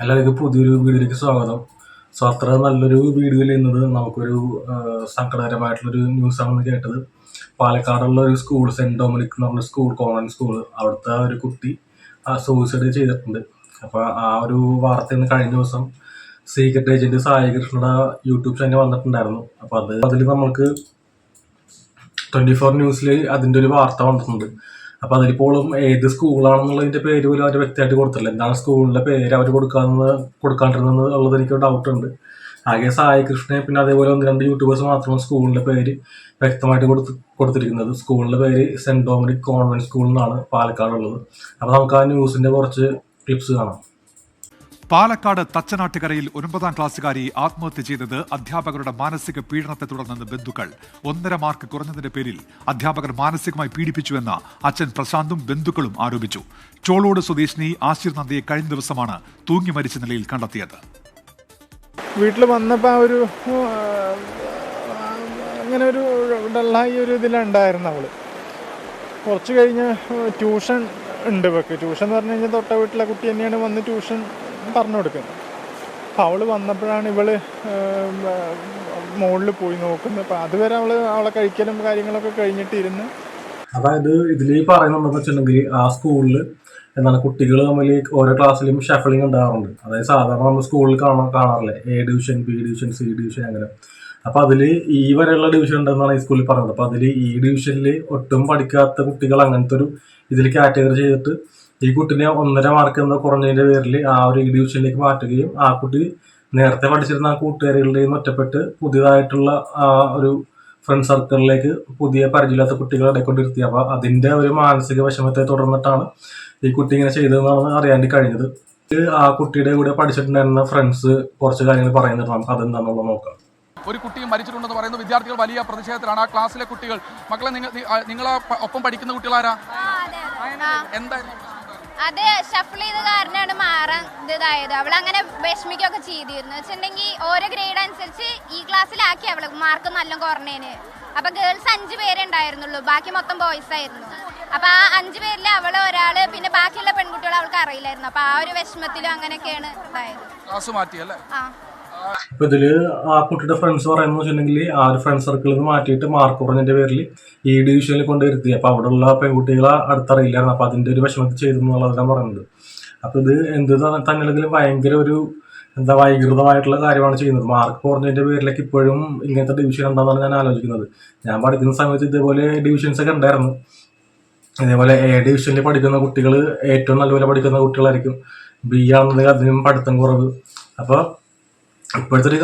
എല്ലാവർക്കും പുതിയൊരു വീഡിയോയിലേക്ക് സ്വാഗതം. സോ അത്ര നല്ലൊരു വീഡിയോയിൽ ഇന്നത് നമുക്കൊരു സങ്കടകരമായിട്ടുള്ളൊരു ന്യൂസാണെന്ന് കേട്ടത്. പാലക്കാടുള്ള ഒരു സ്കൂൾ, സെൻറ് ഡൊമിനിക് എന്ന് പറഞ്ഞ സ്കൂൾ, കോൺവെന്റ് സ്കൂൾ, അവിടുത്തെ ഒരു കുട്ടി സൂയിസൈഡ് ചെയ്തിട്ടുണ്ട്. അപ്പോൾ ആ ഒരു വാർത്ത ഇന്ന് കഴിഞ്ഞ ദിവസം സീക്രട്ട് ഏജന്റ് സായി കൃഷ്ണയുടെ യൂട്യൂബ് ചാനൽ വന്നിട്ടുണ്ടായിരുന്നു. അപ്പോൾ അതിൽ നമുക്ക് 24 ന്യൂസിൽ അതിൻ്റെ ഒരു വാർത്ത വന്നിട്ടുണ്ട്. അപ്പോൾ അതിലിപ്പോഴും ഏത് സ്കൂളാണെന്നുള്ളതിൻ്റെ പേര് പോലും അവർ വ്യക്തമായിട്ട് കൊടുത്തില്ല. എന്താണ് സ്കൂളിൻ്റെ പേര് അവർ കൊടുക്കാണ്ടിരുന്നത് ഉള്ളത് എനിക്ക് ഡൗട്ട് ഉണ്ട്. ആകെ സായി കൃഷ്ണയെ പിന്നെ അതേപോലെ 1-2 യൂട്യൂബേഴ്സ് മാത്രമാണ് സ്കൂളിൻ്റെ പേര് വ്യക്തമായിട്ട് കൊടുത്തിരിക്കുന്നത്. സ്കൂളിൻ്റെ പേര് സെൻറ് ഡൊമിനിക് കോൺവെന്റ് സ്കൂൾ എന്നാണ് പാലക്കാടുള്ളത്. അപ്പോൾ നമുക്ക് ആ ന്യൂസിൻ്റെ കുറച്ച് ക്ലിപ്സ് കാണാം. പാലക്കാട് തച്ചനാട്ടുകരയിൽ 9ാം ക്ലാസ്സുകാരി ആത്മഹത്യ ചെയ്തത് അധ്യാപകരുടെ മാനസിക പീഡനത്തെ തുടർന്നെന്ന് ബന്ധുക്കൾ. 1.5 മാർക്ക് കുറഞ്ഞതിന്റെ പേരിൽ അധ്യാപകർ മാനസികമായി പീഡിപ്പിച്ചുവെന്ന് അച്ഛൻ പ്രശാന്തും ബന്ധുക്കളും ആരോപിച്ചു. ചോളോട് സ്വദേശിനി ആശിർ നന്ദിയെ കഴിഞ്ഞ ദിവസമാണ് തൂങ്ങി മരിച്ച നിലയിൽ കണ്ടെത്തിയത്. വീട്ടിൽ വന്നപ്പോൾ ഒരു അങ്ങനെ ഒരു ഡള്ളായി ഒരു ഇതിലുണ്ടായിരുന്നു. അവള് കുറച്ച് കഴിഞ്ഞ് ട്യൂഷൻ ഉണ്ട്. ട്യൂഷൻ എന്ന് പറഞ്ഞു കഴിഞ്ഞാൽ തൊട്ട വീട്ടിലെ കുട്ടി തന്നെയാണ് വന്ന് ട്യൂഷൻ പറഞ്ഞു കൊടുക്കുന്നത്. അപ്പം അവൾ വന്നപ്പോഴാണ് ഇവള് മുകളിൽ പോയി നോക്കുന്നത്. അപ്പം അതുവരെ അവളെ കഴിക്കലും കാര്യങ്ങളൊക്കെ കഴിഞ്ഞിട്ടിരുന്ന്. അതായത് ഇതിൽ പറയുന്നുണ്ടെന്ന് വെച്ചിട്ടുണ്ടെങ്കിൽ ആ സ്കൂളിൽ എന്താണ് കുട്ടികൾ തമ്മിൽ ഓരോ ക്ലാസ്സിലും ഷഫലിംഗ് ഉണ്ടാകാറുണ്ട്. അതായത് സാധാരണ നമ്മൾ സ്കൂളിൽ കാണാറില്ലേ, A division, B division, C division അങ്ങനെ. അപ്പോൾ അതിൽ ഈ വരെയുള്ള ഡിവിഷൻ ഉണ്ടെന്നാണ് ഈ സ്കൂളിൽ പറഞ്ഞത്. അപ്പോൾ അതിൽ ഈ ഡിവിഷനിൽ ഒട്ടും പഠിക്കാത്ത കുട്ടികൾ അങ്ങനത്തെ ഒരു ഇതിൽ കാറ്റഗറി ചെയ്തിട്ട് ഈ കുട്ടിനെ 1.5 മാർക്ക് എന്ന കുറഞ്ഞതിൻ്റെ പേരിൽ ആ ഒരു E ഡിവിഷനിലേക്ക് മാറ്റുകയും ആ കുട്ടി നേരത്തെ പഠിച്ചിരുന്ന ആ കൂട്ടുകാരികളുടെ ഒറ്റപ്പെട്ട് പുതിയതായിട്ടുള്ള ആ ഒരു ഫ്രണ്ട് സർക്കിളിലേക്ക് പുതിയ പരിചയമില്ലാത്ത കുട്ടികളെ ഇടയ്ക്കൊണ്ടിരുത്തി. അപ്പോൾ അതിൻ്റെ ഒരു മാനസിക വിഷമത്തെ തുടർന്നിട്ടാണ് ഈ കുട്ടി ഇങ്ങനെ ചെയ്തതെന്നാണ് അറിയാണ്ടി കഴിഞ്ഞത്. ആ കുട്ടിയുടെ കൂടെ പഠിച്ചിട്ടുണ്ടായിരുന്ന ഫ്രണ്ട്സ് കുറച്ച് കാര്യങ്ങൾ പറയുന്നുണ്ട്. നമുക്ക് അതെന്താണെന്നുള്ളത് നോക്കാം. ഒരു കുട്ടി മരിച്ചിട്ടുണ്ടെന്ന് പറയുന്നു. വിദ്യാർത്ഥികൾ വലിയ പ്രതിഷേധത്തിലാണ്. ആ ക്ലാസ്സിലെ കുട്ടികൾ, മക്കളെ നിങ്ങളെ ഒപ്പം പഠിക്കുന്ന കുട്ടികളാരാ? എന്തായിരുന്നു? അത് ഷഫിൾ ചെയ്ത കാരണമാണ് മാറാൻ ഇതായത്. അവളങ്ങനെ വിഷമിക്കുകയൊക്കെ ചെയ്തിരുന്നു. വെച്ചിട്ടുണ്ടെങ്കിൽ ഓരോ ഗ്രേഡ് അനുസരിച്ച് ഈ ക്ലാസ്സിലാക്കി അവള് മാർക്ക് നല്ല കുറഞ്ഞേന്. അപ്പൊ ഗേൾസ് 5 പേരെ ഉണ്ടായിരുന്നുള്ളൂ, ബാക്കി മൊത്തം ബോയ്സ് ആയിരുന്നു. അപ്പൊ ആ 5 പേരിൽ അവള് ഒരാള്, പിന്നെ ബാക്കിയുള്ള പെൺകുട്ടികൾ അവൾക്ക് അറിയില്ലായിരുന്നു. അപ്പൊ ആ ഒരു വിഷമത്തിലും അങ്ങനെയൊക്കെയാണ് ഇതായത്. ക്ലാസ് മാറ്റിയല്ലേ? അപ്പൊ ഇതില് ആ കുട്ടിയുടെ ഫ്രണ്ട്സ് പറയുന്നത് വെച്ചിട്ടുണ്ടെങ്കിൽ ആ ഒരു ഫ്രണ്ട് സർക്കിളിൽ നിന്ന് മാറ്റിയിട്ട് മാർക്ക് കുറഞ്ഞതിന്റെ പേരിൽ ഈ ഡിവിഷനിൽ കൊണ്ടുവരുത്തി. അപ്പൊ അവിടെയുള്ള പെൺകുട്ടികളെ അടുത്തറിയില്ലായിരുന്നു. അപ്പൊ അതിന്റെ ഒരു വിഷമത്തിൽ ചെയ്തു എന്നുള്ളതാണ് പറയുന്നത്. അപ്പൊ ഇത് എന്ത് തന്നെയാണെങ്കിലും ഭയങ്കര ഒരു വൈകൃതമായിട്ടുള്ള കാര്യമാണ് ചെയ്യുന്നത്. മാർക്ക് കുറഞ്ഞതിന്റെ പേരിലേക്ക് ഇപ്പോഴും ഇങ്ങനത്തെ ഡിവിഷൻ എന്താണെന്നാണ് ഞാൻ ആലോചിക്കുന്നത്. ഞാൻ പഠിക്കുന്ന സമയത്ത് ഇതേപോലെ ഡിവിഷൻസ് ഒക്കെ ഉണ്ടായിരുന്നു. ഇതേപോലെ A ഡിവിഷനിൽ പഠിക്കുന്ന കുട്ടികൾ ഏറ്റവും നല്ലപോലെ പഠിക്കുന്ന കുട്ടികളായിരിക്കും. B ആണെന്നുണ്ടെങ്കിൽ അതിനും പഠിത്തം കുറവ്. അപ്പോൾ ഇപ്പോഴത്തെ ഒരു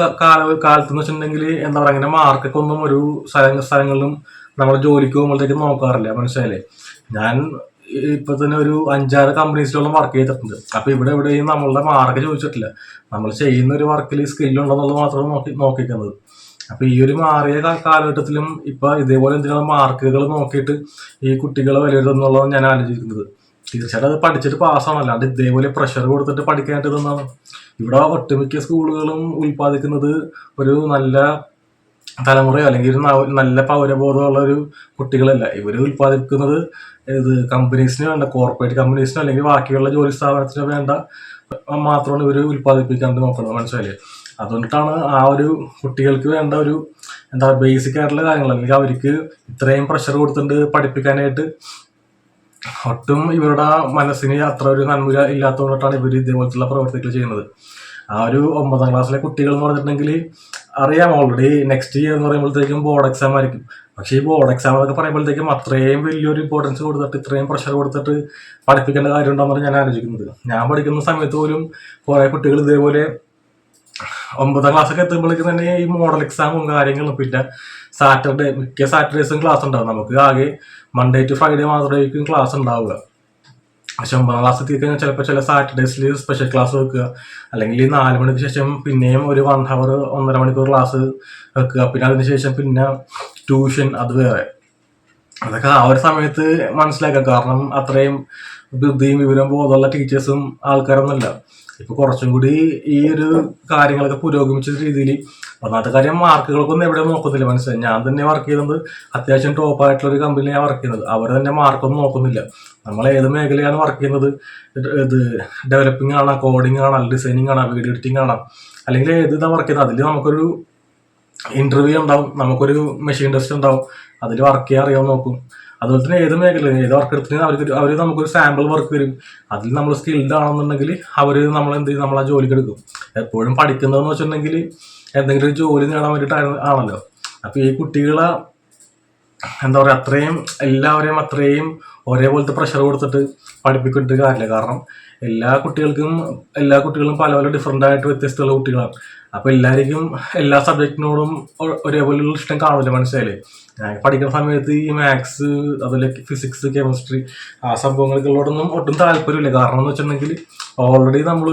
കാലത്തെന്ന് വെച്ചിട്ടുണ്ടെങ്കിൽ എന്താ പറയുക, അങ്ങനെ മാർക്കൊക്കെ ഒന്നും ഒരു സ്ഥലങ്ങളിലും നമ്മൾ ജോലിക്ക് പോകുമ്പോഴത്തേക്ക് നോക്കാറില്ല. മനസ്സിലായില്ലേ? ഞാൻ ഇപ്പൊ തന്നെ ഒരു 5-6 കമ്പനീസിലോളം വർക്ക് ചെയ്തിട്ടുണ്ട്. അപ്പൊ എവിടെയും നമ്മളുടെ മാർക്ക് ചോദിച്ചിട്ടില്ല. നമ്മൾ ചെയ്യുന്ന ഒരു വർക്കിൽ സ്കില്ലുണ്ടെന്നുള്ളത് മാത്രമാണ് നോക്കിക്കുന്നത്. അപ്പൊ ഈ ഒരു മാറിയ കാലഘട്ടത്തിലും ഇപ്പൊ ഇതേപോലെ എന്തെങ്കിലും മാർക്കുകൾ നോക്കിയിട്ട് ഈ കുട്ടികളെ വിലയിരുത്തുന്നുള്ളത് ഞാൻ ആലോചിക്കുന്നത്. തീർച്ചയായിട്ടും അത് പഠിച്ചിട്ട് പാസ്സാണ്, അല്ലാണ്ട് ഇതേപോലെ പ്രഷർ കൊടുത്തിട്ട് പഠിക്കാനായിട്ട് ഇതെന്നാണ്. ഇവിടെ ഒട്ടുമിക്ക സ്കൂളുകളും ഉൽപ്പാദിക്കുന്നത് ഒരു നല്ല തലമുറയോ അല്ലെങ്കിൽ ഒരു നല്ല പൗരബോധമുള്ള ഒരു കുട്ടികളല്ല. ഇവർ ഉൽപ്പാദിപ്പിക്കുന്നത് കമ്പനീസിന് വേണ്ട, കോർപ്പറേറ്റ് കമ്പനീസിനോ അല്ലെങ്കിൽ ബാക്കിയുള്ള ജോലി സ്ഥാപനത്തിനോ വേണ്ട മാത്രമാണ് ഇവർ ഉൽപ്പാദിപ്പിക്കാണ്ട് നോക്കുന്നത്. മനസ്സിലായില്ലേ? അതുകൊണ്ടിട്ടാണ് ആ ഒരു കുട്ടികൾക്ക് വേണ്ട ഒരു ബേസിക് ആയിട്ടുള്ള കാര്യങ്ങൾ, അല്ലെങ്കിൽ അവർക്ക് ഇത്രയും പ്രഷർ കൊടുത്തിട്ട് പഠിപ്പിക്കാനായിട്ട് ഒട്ടും ഇവരുടെ മനസ്സിന് അത്ര ഒരു നന്മ ഇല്ലാത്തതുകൊണ്ടാണ് ഇവർ ഇതേപോലത്തുള്ള പ്രവർത്തികൾ ചെയ്യുന്നത്. ആ ഒരു 9ാം ക്ലാസ്സിലെ കുട്ടികൾ എന്ന് പറഞ്ഞിട്ടുണ്ടെങ്കിൽ അറിയാം, ഓൾറെഡി നെക്സ്റ്റ് ഇയർ എന്ന് പറയുമ്പോഴത്തേക്കും ബോർഡ് എക്സാം ആയിരിക്കും. പക്ഷേ ഈ ബോർഡ് എക്സാം എന്നൊക്കെ പറയുമ്പോഴത്തേക്കും അത്രയും വലിയൊരു ഇമ്പോർട്ടൻസ് കൊടുത്തിട്ട് ഇത്രയും പ്രഷർ കൊടുത്തിട്ട് പഠിപ്പിക്കേണ്ട കാര്യം ഉണ്ടെന്നാണ് ഞാൻ ആലോചിക്കുന്നത്. ഞാൻ പഠിക്കുന്ന സമയത്ത് പോലും കുറേ കുട്ടികൾ ഇതേപോലെ 9ാം ക്ലാസ്സൊക്കെ എത്തുമ്പോഴേക്കും തന്നെ ഈ മോഡൽ എക്സാമും കാര്യങ്ങളും, പിന്നെ മിക്ക സാറ്റർഡേസും ക്ലാസ് ഉണ്ടാവും. നമുക്ക് ആകെ മൺഡേ ടു ഫ്രൈഡേ മാത്രമായിരിക്കും ക്ലാസ് ഉണ്ടാവുക. പക്ഷെ 9ാം ക്ലാസ് എത്തിക്കഴിഞ്ഞാൽ ചിലപ്പോൾ ചില സാറ്റർഡേസിൽ സ്പെഷ്യൽ ക്ലാസ് വെക്കുക, അല്ലെങ്കിൽ 4 മണിക്ക് ശേഷം പിന്നെയും ഒരു 1 ഹവർ 1.5 മണിക്കൂർ ക്ലാസ് വെക്കുക, പിന്നെ അതിനുശേഷം പിന്നെ ട്യൂഷൻ, അത് വേറെ. അതൊക്കെ ആ ഒരു സമയത്ത് മനസ്സിലാക്കാം. കാരണം അത്രയും ബുദ്ധിയും വിവരം ബോധമുള്ള ടീച്ചേഴ്സും ആൾക്കാരൊന്നുമല്ല. ഇപ്പോൾ കുറച്ചും കൂടി ഈ ഒരു കാര്യങ്ങളൊക്കെ പുരോഗമിച്ച രീതിയിൽ ഒന്നാമത്തെ കാര്യം മാർക്കുകൾക്കൊന്നും എവിടെ നോക്കുന്നില്ല. മനസ്സിലായി, ഞാൻ തന്നെ വർക്ക് ചെയ്യുന്നത് അത്യാവശ്യം ടോപ്പായിട്ടുള്ള ഒരു കമ്പനിയിൽ ഞാൻ വർക്ക് ചെയ്യുന്നത്. അവർ തന്നെ മാർക്കൊന്നും നോക്കുന്നില്ല. നമ്മൾ ഏത് മേഖലയാണ് വർക്ക് ചെയ്യുന്നത്, ഇത് ഡെവലപ്പിംഗ് ആണോ, കോഡിംഗ് ആണോ, ഡിസൈനിങ് ആണോ, വീഡിയോ എഡിറ്റിംഗ് ആണോ, അല്ലെങ്കിൽ ഏത് ഇതാണ് വർക്ക് ചെയ്യുന്നത്, അതിൽ നമുക്കൊരു ഇന്റർവ്യൂ ഉണ്ടാവും, നമുക്കൊരു മെഷീൻ ടെസ്റ്റ് ഉണ്ടാവും, അതിൽ വർക്ക് ചെയ്യാൻ അറിയാൻ നോക്കും. അതുപോലെ തന്നെ ഏത് മേഖലയിൽ ഏത് വർക്ക് എടുത്തിട്ട് അവർ നമുക്കൊരു സാമ്പിൾ വർക്ക് വരും. അതിൽ നമ്മൾ സ്കിൽഡ് ആണെന്നുണ്ടെങ്കിൽ അവർ നമ്മൾ എന്ത് ചെയ്യും, നമ്മൾ ആ ജോലിക്ക് എടുക്കും. എപ്പോഴും പഠിക്കുന്നതെന്ന് വെച്ചിട്ടുണ്ടെങ്കിൽ എന്തെങ്കിലും ഒരു ജോലി നേടാൻ വേണ്ടിയിട്ട് ആണല്ലോ. അപ്പോൾ ഈ കുട്ടികളെ എന്താ പറയുക, അത്രയും എല്ലാവരെയും അത്രയും ഒരേപോലത്തെ പ്രഷർ കൊടുത്തിട്ട് പഠിപ്പിക്കേണ്ട കാര്യമില്ല. കാരണം എല്ലാ കുട്ടികളും പല പല ഡിഫറെൻ്റ് ആയിട്ട് വ്യത്യസ്തമുള്ള കുട്ടികളാണ്. അപ്പോൾ എല്ലാവർക്കും എല്ലാ സബ്ജക്റ്റിനോടും ഒരേപോലെയുള്ള ഇഷ്ടം കാണില്ല. മനസ്സിലായില്ലേ? ഞാൻ പഠിക്കുന്ന സമയത്ത് ഈ മാത്സ്, അതുപോലെ ഫിസിക്സ്, കെമിസ്ട്രി ആ സംഭവങ്ങൾക്കുള്ളതൊന്നും ഒട്ടും താല്പര്യമില്ല. കാരണം എന്ന് വെച്ചിട്ടുണ്ടെങ്കിൽ ഓൾറെഡി നമ്മൾ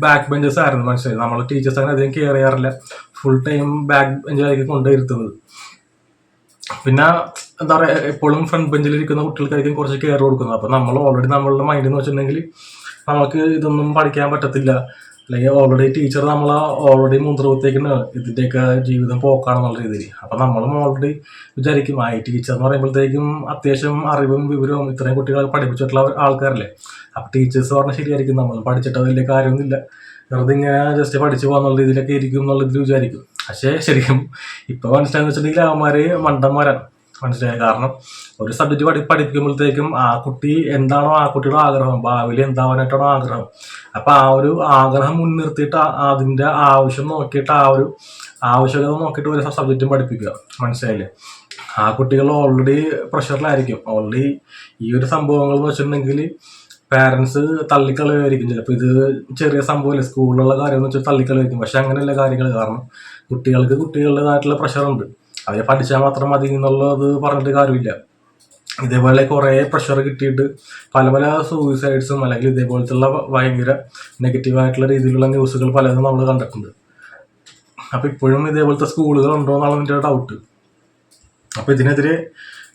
ബാക്ക് ബെഞ്ചേഴ്സ് ആയിരുന്നു. മനസ്സിലായി, നമ്മളെ ടീച്ചേഴ്സ് അങ്ങനെ അധികം കെയർ ചെയ്യാറില്ല. ഫുൾ ടൈം ബാക്ക് ബെഞ്ചിലായിരിക്കും കൊണ്ടുവരുത്തുന്നത്. പിന്നെ എന്താ പറയുക, എപ്പോഴും ഫ്രണ്ട് ബെഞ്ചിലിരിക്കുന്ന കുട്ടികൾക്കായിരിക്കും കുറച്ച് കെയർ കൊടുക്കുന്നത്. അപ്പോൾ നമ്മൾ ഓൾറെഡി നമ്മളുടെ മൈൻഡ് എന്ന് വെച്ചിട്ടുണ്ടെങ്കിൽ നമുക്ക് ഇതൊന്നും പഠിക്കാൻ പറ്റത്തില്ല, അല്ലെങ്കിൽ ഓൾറെഡി ടീച്ചർ നമ്മളെ ഓൾറെഡി മുൻതൃപ്തിയേക്കാണ് ഇതിൻ്റെയൊക്കെ ജീവിതം പോക്കാണെന്നുള്ള രീതിയിൽ. അപ്പം നമ്മളും ഓൾറെഡി വിചാരിക്കും ഈ ടീച്ചർ എന്ന് പറയുമ്പോഴത്തേക്കും അത്യാവശ്യം അറിവും വിവരവും ഇത്രയും കുട്ടികളെ പഠിപ്പിച്ചിട്ടുള്ള ആൾക്കാരല്ലേ. അപ്പം ടീച്ചേഴ്സ് പറഞ്ഞാൽ ശരിയായിരിക്കും, നമ്മൾ പഠിച്ചിട്ട് വലിയ കാര്യമൊന്നുമില്ല, വെറുതെ ഇങ്ങനെ ജസ്റ്റ് പഠിച്ചു പോകാന്നുള്ള രീതിയിലൊക്കെ ഇരിക്കും എന്നുള്ള ഇതിൽ വിചാരിക്കും. പക്ഷേ ശരിക്കും ഇപ്പോൾ മനസ്സിലായെന്ന് വെച്ചിട്ടുണ്ടെങ്കിൽ അവന്മാർ മണ്ടന്മാരാണ്. മനസ്സിലായത്. കാരണം ഒരു സബ്ജക്റ്റ് പഠിപ്പിക്കുമ്പോഴത്തേക്കും ആ കുട്ടി എന്താണോ ആ കുട്ടിയുടെ ആഗ്രഹം, ഭാവിയിൽ എന്താവാനായിട്ടാണോ ആഗ്രഹം, അപ്പം ആ ഒരു ആഗ്രഹം മുൻനിർത്തിയിട്ട് അതിൻ്റെ ആവശ്യം നോക്കിയിട്ട് ആ ഒരു ആവശ്യകത നോക്കിയിട്ട് ഒരു സബ്ജക്റ്റും പഠിപ്പിക്കുക. മനസ്സിലായില്ലേ? ആ കുട്ടികൾ ഓൾറെഡി പ്രഷറിലായിരിക്കും. ഓൾറെഡി ഈ ഒരു സംഭവങ്ങൾ എന്ന് വെച്ചിട്ടുണ്ടെങ്കിൽ പാരൻസ് തള്ളിക്കളയായിരിക്കും. ചിലപ്പോൾ ഇത് ചെറിയ സംഭവമല്ലേ, സ്കൂളിലുള്ള കാര്യം എന്ന് വെച്ചാൽ തള്ളിക്കളയായിരിക്കും. പക്ഷെ അങ്ങനെയല്ല കാര്യങ്ങൾ. കാരണം കുട്ടികൾക്ക് കുട്ടികളുടേതായിട്ടുള്ള പ്രഷറുണ്ട്. അവരെ പഠിച്ചാൽ മാത്രം മതി എന്നുള്ളത് പറഞ്ഞിട്ട് കാര്യമില്ല. ഇതേപോലെ കുറേ പ്രഷർ കിട്ടിയിട്ട് പല പല സൂയിസൈഡ്സും അല്ലെങ്കിൽ ഇതേപോലത്തുള്ള ഭയങ്കര നെഗറ്റീവായിട്ടുള്ള രീതിയിലുള്ള ന്യൂസുകൾ പലതും നമ്മൾ കണ്ടിട്ടുണ്ട്. അപ്പോൾ ഇപ്പോഴും ഇതേപോലത്തെ സ്കൂളുകൾ ഉണ്ടോ എന്നാണ് എൻ്റെ ഡൗട്ട്. അപ്പോൾ ഇതിനെതിരെ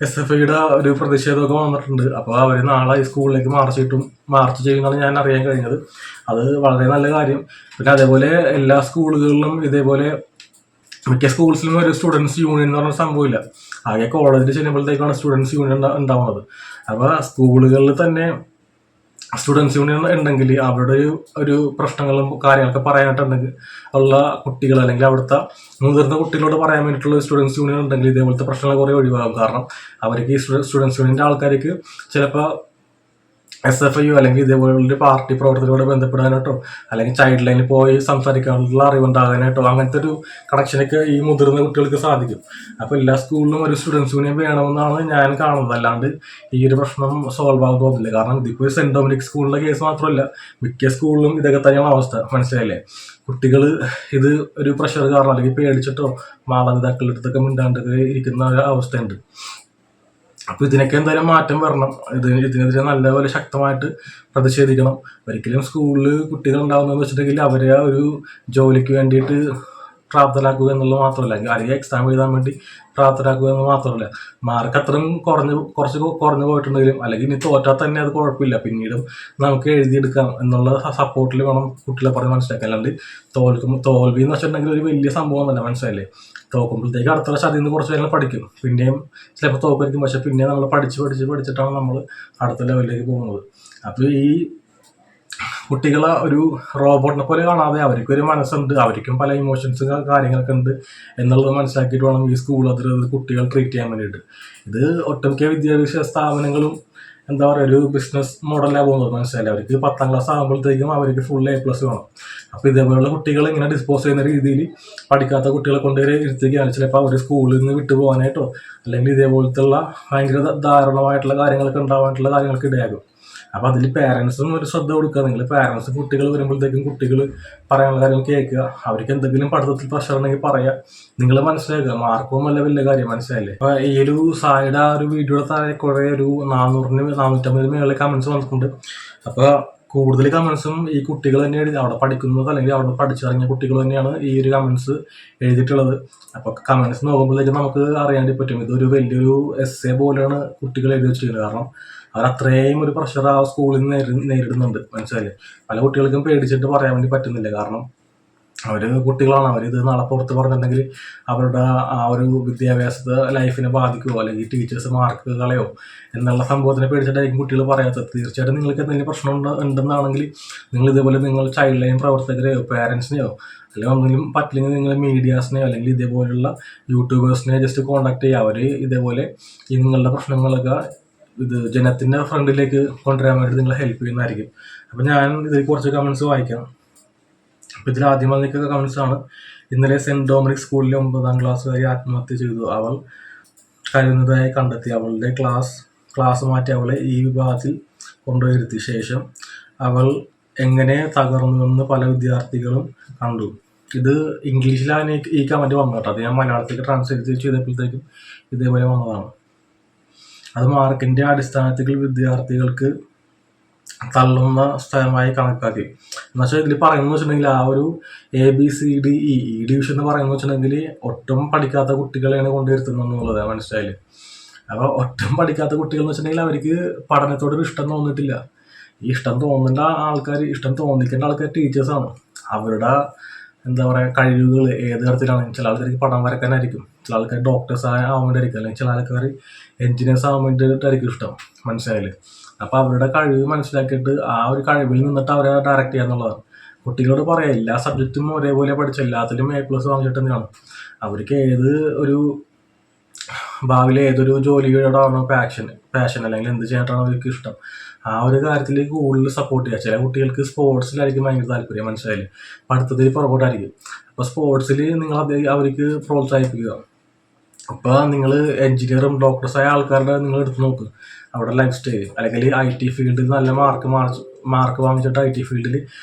SFIയുടെ ഒരു പ്രതിഷേധമൊക്കെ വന്നിട്ടുണ്ട്. അപ്പോൾ അവർ നാളെ ഈ സ്കൂളിലേക്ക് മാർച്ച് ചെയ്യുന്നതാണ് ഞാൻ അറിയാൻ കഴിഞ്ഞത്. അത് വളരെ നല്ല കാര്യം. പിന്നെ അതേപോലെ എല്ലാ സ്കൂളുകളിലും ഇതേപോലെ മിക്ക സ്കൂൾസിലും ഒരു സ്റ്റുഡൻസ് യൂണിയൻ എന്ന് പറഞ്ഞ സംഭവമില്ല. ആകെ കോളേജിൽ ചെല്ലുമ്പോഴത്തേക്കാണ് സ്റ്റുഡൻസ് യൂണിയൻ ഉണ്ടാവുന്നത്. അപ്പോൾ സ്കൂളുകളിൽ തന്നെ സ്റ്റുഡൻസ് യൂണിയൻ ഉണ്ടെങ്കിൽ അവരുടെ ഒരു പ്രശ്നങ്ങളും കാര്യങ്ങളൊക്കെ പറയാനായിട്ടുണ്ടെങ്കിൽ ഉള്ള കുട്ടികൾ അല്ലെങ്കിൽ അവിടുത്തെ മുതിർന്ന കുട്ടികളോട് പറയാൻ വേണ്ടിയിട്ടുള്ള സ്റ്റുഡൻസ് യൂണിയൻ ഉണ്ടെങ്കിൽ ഇതേപോലത്തെ പ്രശ്നങ്ങൾ കുറേ ഒഴിവാകും. കാരണം അവർക്ക് ഈ സ്റ്റുഡൻസ് യൂണിയൻ്റെ ആൾക്കാർക്ക് ചിലപ്പോൾ SFIയോ അല്ലെങ്കിൽ ഇതേപോലുള്ള പാർട്ടി പ്രവർത്തകരോട് ബന്ധപ്പെടാനായിട്ടോ അല്ലെങ്കിൽ ചൈൽഡ് ലൈനിൽ പോയി സംസാരിക്കാനുള്ള അറിവുണ്ടാകാനായിട്ടോ അങ്ങനത്തെ ഒരു കണക്ഷനൊക്കെ ഈ മുതിർന്ന കുട്ടികൾക്ക് സാധിക്കും. അപ്പോൾ എല്ലാ സ്കൂളിലും ഒരു സ്റ്റുഡൻസ് യൂണിയൻ വേണമെന്നാണ് ഞാൻ കാണുന്നത്. അല്ലാണ്ട് ഈ ഒരു പ്രശ്നം സോൾവ് ആകാൻ തോന്നില്ല. കാരണം ഇതിപ്പോൾ സെൻറ് ഡൊമിനിക് സ്കൂളിലെ കേസ് മാത്രമല്ല, മിക്ക സ്കൂളിലും ഇതൊക്കെ തന്നെയാണ് അവസ്ഥ. മനസ്സിലായില്ലേ? കുട്ടികൾ ഇത് ഒരു പ്രഷർ കാരണം അല്ലെങ്കിൽ പേടിച്ചിട്ടോ മാതാപിതാക്കളുടെ അടുത്തൊക്കെ മിണ്ടാണ്ടൊക്കെ ഇരിക്കുന്ന ഒരു അവസ്ഥയുണ്ട്. അപ്പോൾ ഇതിനൊക്കെ എന്തായാലും മാറ്റം വരണം. ഇതിനെതിരെ നല്ലപോലെ ശക്തമായിട്ട് പ്രതിഷേധിക്കണം. ഒരിക്കലും സ്കൂളിൽ കുട്ടികൾ ഉണ്ടാകുന്നതെന്ന് വെച്ചിട്ടുണ്ടെങ്കിൽ അവരെ ഒരു ജോലിക്ക് വേണ്ടിയിട്ട് പ്രാപ്തരാക്കുക എന്നുള്ളത് മാത്രമല്ല, അല്ലെങ്കിൽ എക്സാം എഴുതാൻ വേണ്ടി പ്രാപ്തരാക്കുക എന്ന് മാത്രമല്ല, മാർക്ക് അത്രയും കുറച്ച് കുറഞ്ഞു പോയിട്ടുണ്ടെങ്കിലും അല്ലെങ്കിൽ ഇനി തോറ്റാൽ തന്നെ അത് കുഴപ്പമില്ല, പിന്നീടും നമുക്ക് എഴുതിയെടുക്കാം എന്നുള്ള സപ്പോർട്ടിൽ വേണം കുട്ടികളെ പറഞ്ഞ് മനസ്സിലാക്കാൻ. അല്ലാണ്ട് തോൽവി എന്ന് വെച്ചിട്ടുണ്ടെങ്കിൽ ഒരു വലിയ സംഭവം തന്നെ. മനസ്സിലായില്ലേ? തോക്കുമ്പോഴത്തേക്ക് അടുത്ത പ്രാവശ്യം അതിൽ നിന്ന് കുറച്ച് കാര്യങ്ങൾ പഠിക്കും, പിന്നെയും ചിലപ്പോൾ തോക്കായിരിക്കും, പക്ഷെ പിന്നെ നമ്മൾ പഠിച്ചിട്ടാണ് നമ്മൾ അടുത്ത ലെവലിലേക്ക് പോകുന്നത്. അപ്പോൾ ഈ കുട്ടികളെ ഒരു റോബോട്ടിനെ പോലെ കാണാതെ അവർക്കൊരു മനസ്സുണ്ട്, അവർക്കും പല ഇമോഷൻസും കാര്യങ്ങളൊക്കെ ഉണ്ട് എന്നുള്ളത് മനസ്സിലാക്കിയിട്ട് വേണം ഈ സ്കൂൾ അതിൽ കുട്ടികൾ ട്രീറ്റ് ചെയ്യാൻ വേണ്ടിയിട്ട്. ഇത് ഒട്ടുമിക്ക വിദ്യാഭ്യാസ സ്ഥാപനങ്ങളും എന്താ പറയുക ഒരു ബിസിനസ് മോഡലാണ് പോകുന്നത്. മനസ്സിലായില്ല? അവർക്ക് 10ാം ക്ലാസ് ആകുമ്പോഴത്തേക്കും അവർക്ക് ഫുൾ A+ വേണം. അപ്പോൾ ഇതേപോലുള്ള കുട്ടികൾ ഇങ്ങനെ ഡിസ്പോസ് ചെയ്യുന്ന രീതിയിൽ പഠിക്കാത്ത കുട്ടികളെ കൊണ്ടുവരെ ഇരുത്തുകയാണ്. ചിലപ്പോൾ അവർ സ്കൂളിൽ നിന്ന് വിട്ടു പോകാനായിട്ടോ അല്ലെങ്കിൽ ഇതേപോലത്തുള്ള ഭയങ്കര ദാരുണമായിട്ടുള്ള കാര്യങ്ങളൊക്കെ ഉണ്ടാവാനായിട്ടുള്ള കാര്യങ്ങൾക്ക് ഇടയാകും. അപ്പോൾ അതിൽ പാരൻസും ഒരു ശ്രദ്ധ കൊടുക്കുക. നിങ്ങൾ പാരൻസ് കുട്ടികൾ വരുമ്പോഴത്തേക്കും കുട്ടികൾ പറയാനുള്ള കാര്യങ്ങൾ കേൾക്കുക. അവർക്ക് എന്തെങ്കിലും പഠിത്തത്തിൽ പ്രഷർ ഉണ്ടെങ്കിൽ പറയാം. നിങ്ങൾ മനസ്സിലാക്കുക, മാർക്കും അല്ല വലിയ കാര്യം. മനസ്സിലായില്ലേ? അപ്പോൾ ഈ ഒരു സായിയുടെ ആ ഒരു വീഡിയോയുടെ താഴെ കുറേ ഒരു 450 മേളിൽ കമൻസ് വന്നിട്ടുണ്ട്. അപ്പോൾ കൂടുതൽ കമൻസും ഈ കുട്ടികൾ തന്നെ അവിടെ പഠിക്കുന്നത് അല്ലെങ്കിൽ അവിടെ പഠിച്ചിറങ്ങിയ കുട്ടികൾ തന്നെയാണ് ഈ ഒരു കമൻസ് എഴുതിയിട്ടുള്ളത്. അപ്പോൾ കമൻസ് നോക്കുമ്പോഴത്തേക്കും നമുക്ക് അറിയാൻ പറ്റും ഇതൊരു വലിയൊരു essay പോലെയാണ് കുട്ടികൾ എഴുതി വെച്ചിരിക്കുന്നത്. കാരണം അവരത്രയും ഒരു പ്രഷർ ആ സ്കൂളിൽ നിന്ന് നേരിടുന്നുണ്ട്. മനസ്സിലായില്ലേ? പല കുട്ടികൾക്കും പേടിച്ചിട്ട് പറയാൻ വേണ്ടി പറ്റുന്നില്ല. കാരണം അവർ കുട്ടികളാണ്. അവരിത് നാളെ പുറത്ത് പറഞ്ഞിട്ടുണ്ടെങ്കിൽ അവരുടെ ആ ഒരു വിദ്യാഭ്യാസ ലൈഫിനെ ബാധിക്കുമോ, അല്ലെങ്കിൽ ടീച്ചേഴ്സ് മാർക്ക് കളയോ എന്നുള്ള സംഭവത്തിനെ പേടിച്ചിട്ടായിരിക്കും കുട്ടികൾ പറയാത്തത്. തീർച്ചയായിട്ടും നിങ്ങൾക്ക് എന്തെങ്കിലും പ്രശ്നം ഉണ്ടെന്നാണെങ്കിൽ നിങ്ങൾ ഇതേപോലെ നിങ്ങൾ ചൈൽഡ് ലൈൻ പ്രവർത്തകരെയോ പേരൻസിനെയോ അല്ലെങ്കിൽ ഒന്നിലും പറ്റില്ലെങ്കിൽ നിങ്ങൾ മീഡിയാസിനെയോ അല്ലെങ്കിൽ ഇതേപോലുള്ള യൂട്യൂബേഴ്സിനെയോ ജസ്റ്റ് കോൺടാക്ട് ചെയ്യുക. അവർ ഇതേപോലെ ഈ നിങ്ങളുടെ പ്രശ്നങ്ങളൊക്കെ ജനത്തിൻ്റെ ഫ്രണ്ടിലേക്ക് കൊണ്ടുവരാൻ വേണ്ടി നിങ്ങളെ ഹെൽപ്പ് ചെയ്യുന്നതായിരിക്കും. അപ്പം ഞാൻ ഇതിൽ കുറച്ച് കമൻസ് വായിക്കാം. അപ്പോൾ ഇതിൽ ആദ്യം വന്നിരിക്കുന്ന കമൻസ് ആണ്: ഇന്നലെ സെൻറ് ഡൊമിനിക് സ്കൂളിലെ 9ാം ക്ലാസ്സുകാരി ആത്മഹത്യ ചെയ്തു. അവൾ കരുതുന്നതായി കണ്ടെത്തി. അവളുടെ ക്ലാസ് മാറ്റി അവളെ ഈ വിഭാഗത്തിൽ കൊണ്ടുവരുത്തിയ ശേഷം അവൾ എങ്ങനെ തകർന്നുവെന്ന് പല വിദ്യാർത്ഥികളും കണ്ടു. ഇത് ഇംഗ്ലീഷിലാണ് ഈ കമൻറ്റ് വന്നത് കേട്ടോ. അത് ഞാൻ മലയാളത്തിലേക്ക് ട്രാൻസ്ലേറ്റ് ചെയ്തപ്പോഴത്തേക്കും ഇതേപോലെ വന്നതാണ്. അത് മാർക്കിൻ്റെ അടിസ്ഥാനത്തിൽ വിദ്യാർത്ഥികൾക്ക് തള്ളുന്ന സ്ഥലമായി കണക്കാക്കി. എന്നുവെച്ചാൽ ഇതിൽ പറയുന്നത് വെച്ചിട്ടുണ്ടെങ്കിൽ ആ ഒരു ABCDE ഡിവിഷൻ എന്ന് പറയുന്നത് വെച്ചിട്ടുണ്ടെങ്കിൽ ഒട്ടും പഠിക്കാത്ത കുട്ടികളെയാണ് കൊണ്ടുവരുത്തുന്നത് എന്നുള്ളത് മനസ്സിലായില്ലേ? അപ്പോൾ ഒട്ടും പഠിക്കാത്ത കുട്ടികൾ എന്ന് വെച്ചിട്ടുണ്ടെങ്കിൽ അവർക്ക് പഠനത്തോടൊരു ഇഷ്ടം തോന്നിയിട്ടില്ല. ഈ ഇഷ്ടം തോന്നിക്കേണ്ട ആൾക്കാർ ടീച്ചേഴ്സാണ്. അവരുടെ എന്താ പറയുക കഴിവുകൾ ഏത് തരത്തിലാണ്. ചില ആൾക്കാർക്ക് പടം വരയ്ക്കാനായിരിക്കും, ചില ആൾക്കാർ ഡോക്ടേഴ്സ് ആവാൻ വേണ്ടിയിരിക്കും, അല്ലെങ്കിൽ ചില ആൾക്കാർ എൻജിനീയേഴ്സ് ആവാൻ വേണ്ടിയിട്ടായിരിക്കും ഇഷ്ടം. മനസ്സിലായില്ലേ? അപ്പോൾ അവരുടെ കഴിവ് മനസ്സിലാക്കിയിട്ട് ആ ഒരു കഴിവിൽ നിന്നിട്ട് അവരെ ഡയറക്റ്റ് ചെയ്യുക എന്നുള്ളതാണ്. കുട്ടികളോട് പറയാം, എല്ലാ സബ്ജക്റ്റും ഒരേപോലെ പഠിച്ച് എല്ലാത്തിലും A+ വാങ്ങിച്ചിട്ട് തന്നെയാണ്. അവർക്ക് ഭാവിയിൽ ഏതൊരു ജോലിയോടാണോ പാഷൻ അല്ലെങ്കിൽ എന്ത് ചെയ്യാനായിട്ടാണോ അവർക്ക് ഇഷ്ടം, ആ ഒരു കാര്യത്തിലേക്ക് കൂടുതൽ സപ്പോർട്ട് ചെയ്യുക. ചില കുട്ടികൾക്ക് സ്പോർട്സിലായിരിക്കും ഭയങ്കര താല്പര്യം. മനസ്സിലായില്ലേ? പഠിത്തത്തിൽ പുറകോട്ടായിരിക്കും. അപ്പോൾ സ്പോർട്സിൽ നിങ്ങൾ അവർക്ക് പ്രോത്സാഹിപ്പിക്കുക. അപ്പോൾ നിങ്ങൾ എൻജിനീയറും ഡോക്ടേഴ്സായ ആൾക്കാരുടെ നിങ്ങൾ എടുത്ത് നോക്ക്, അവിടെ ലൈഫ് സ്റ്റൈൽ അല്ലെങ്കിൽ IT ഫീൽഡിൽ നല്ല മാർക്ക് വാങ്ങിച്ചിട്ട് IT ഫീൽഡിൽ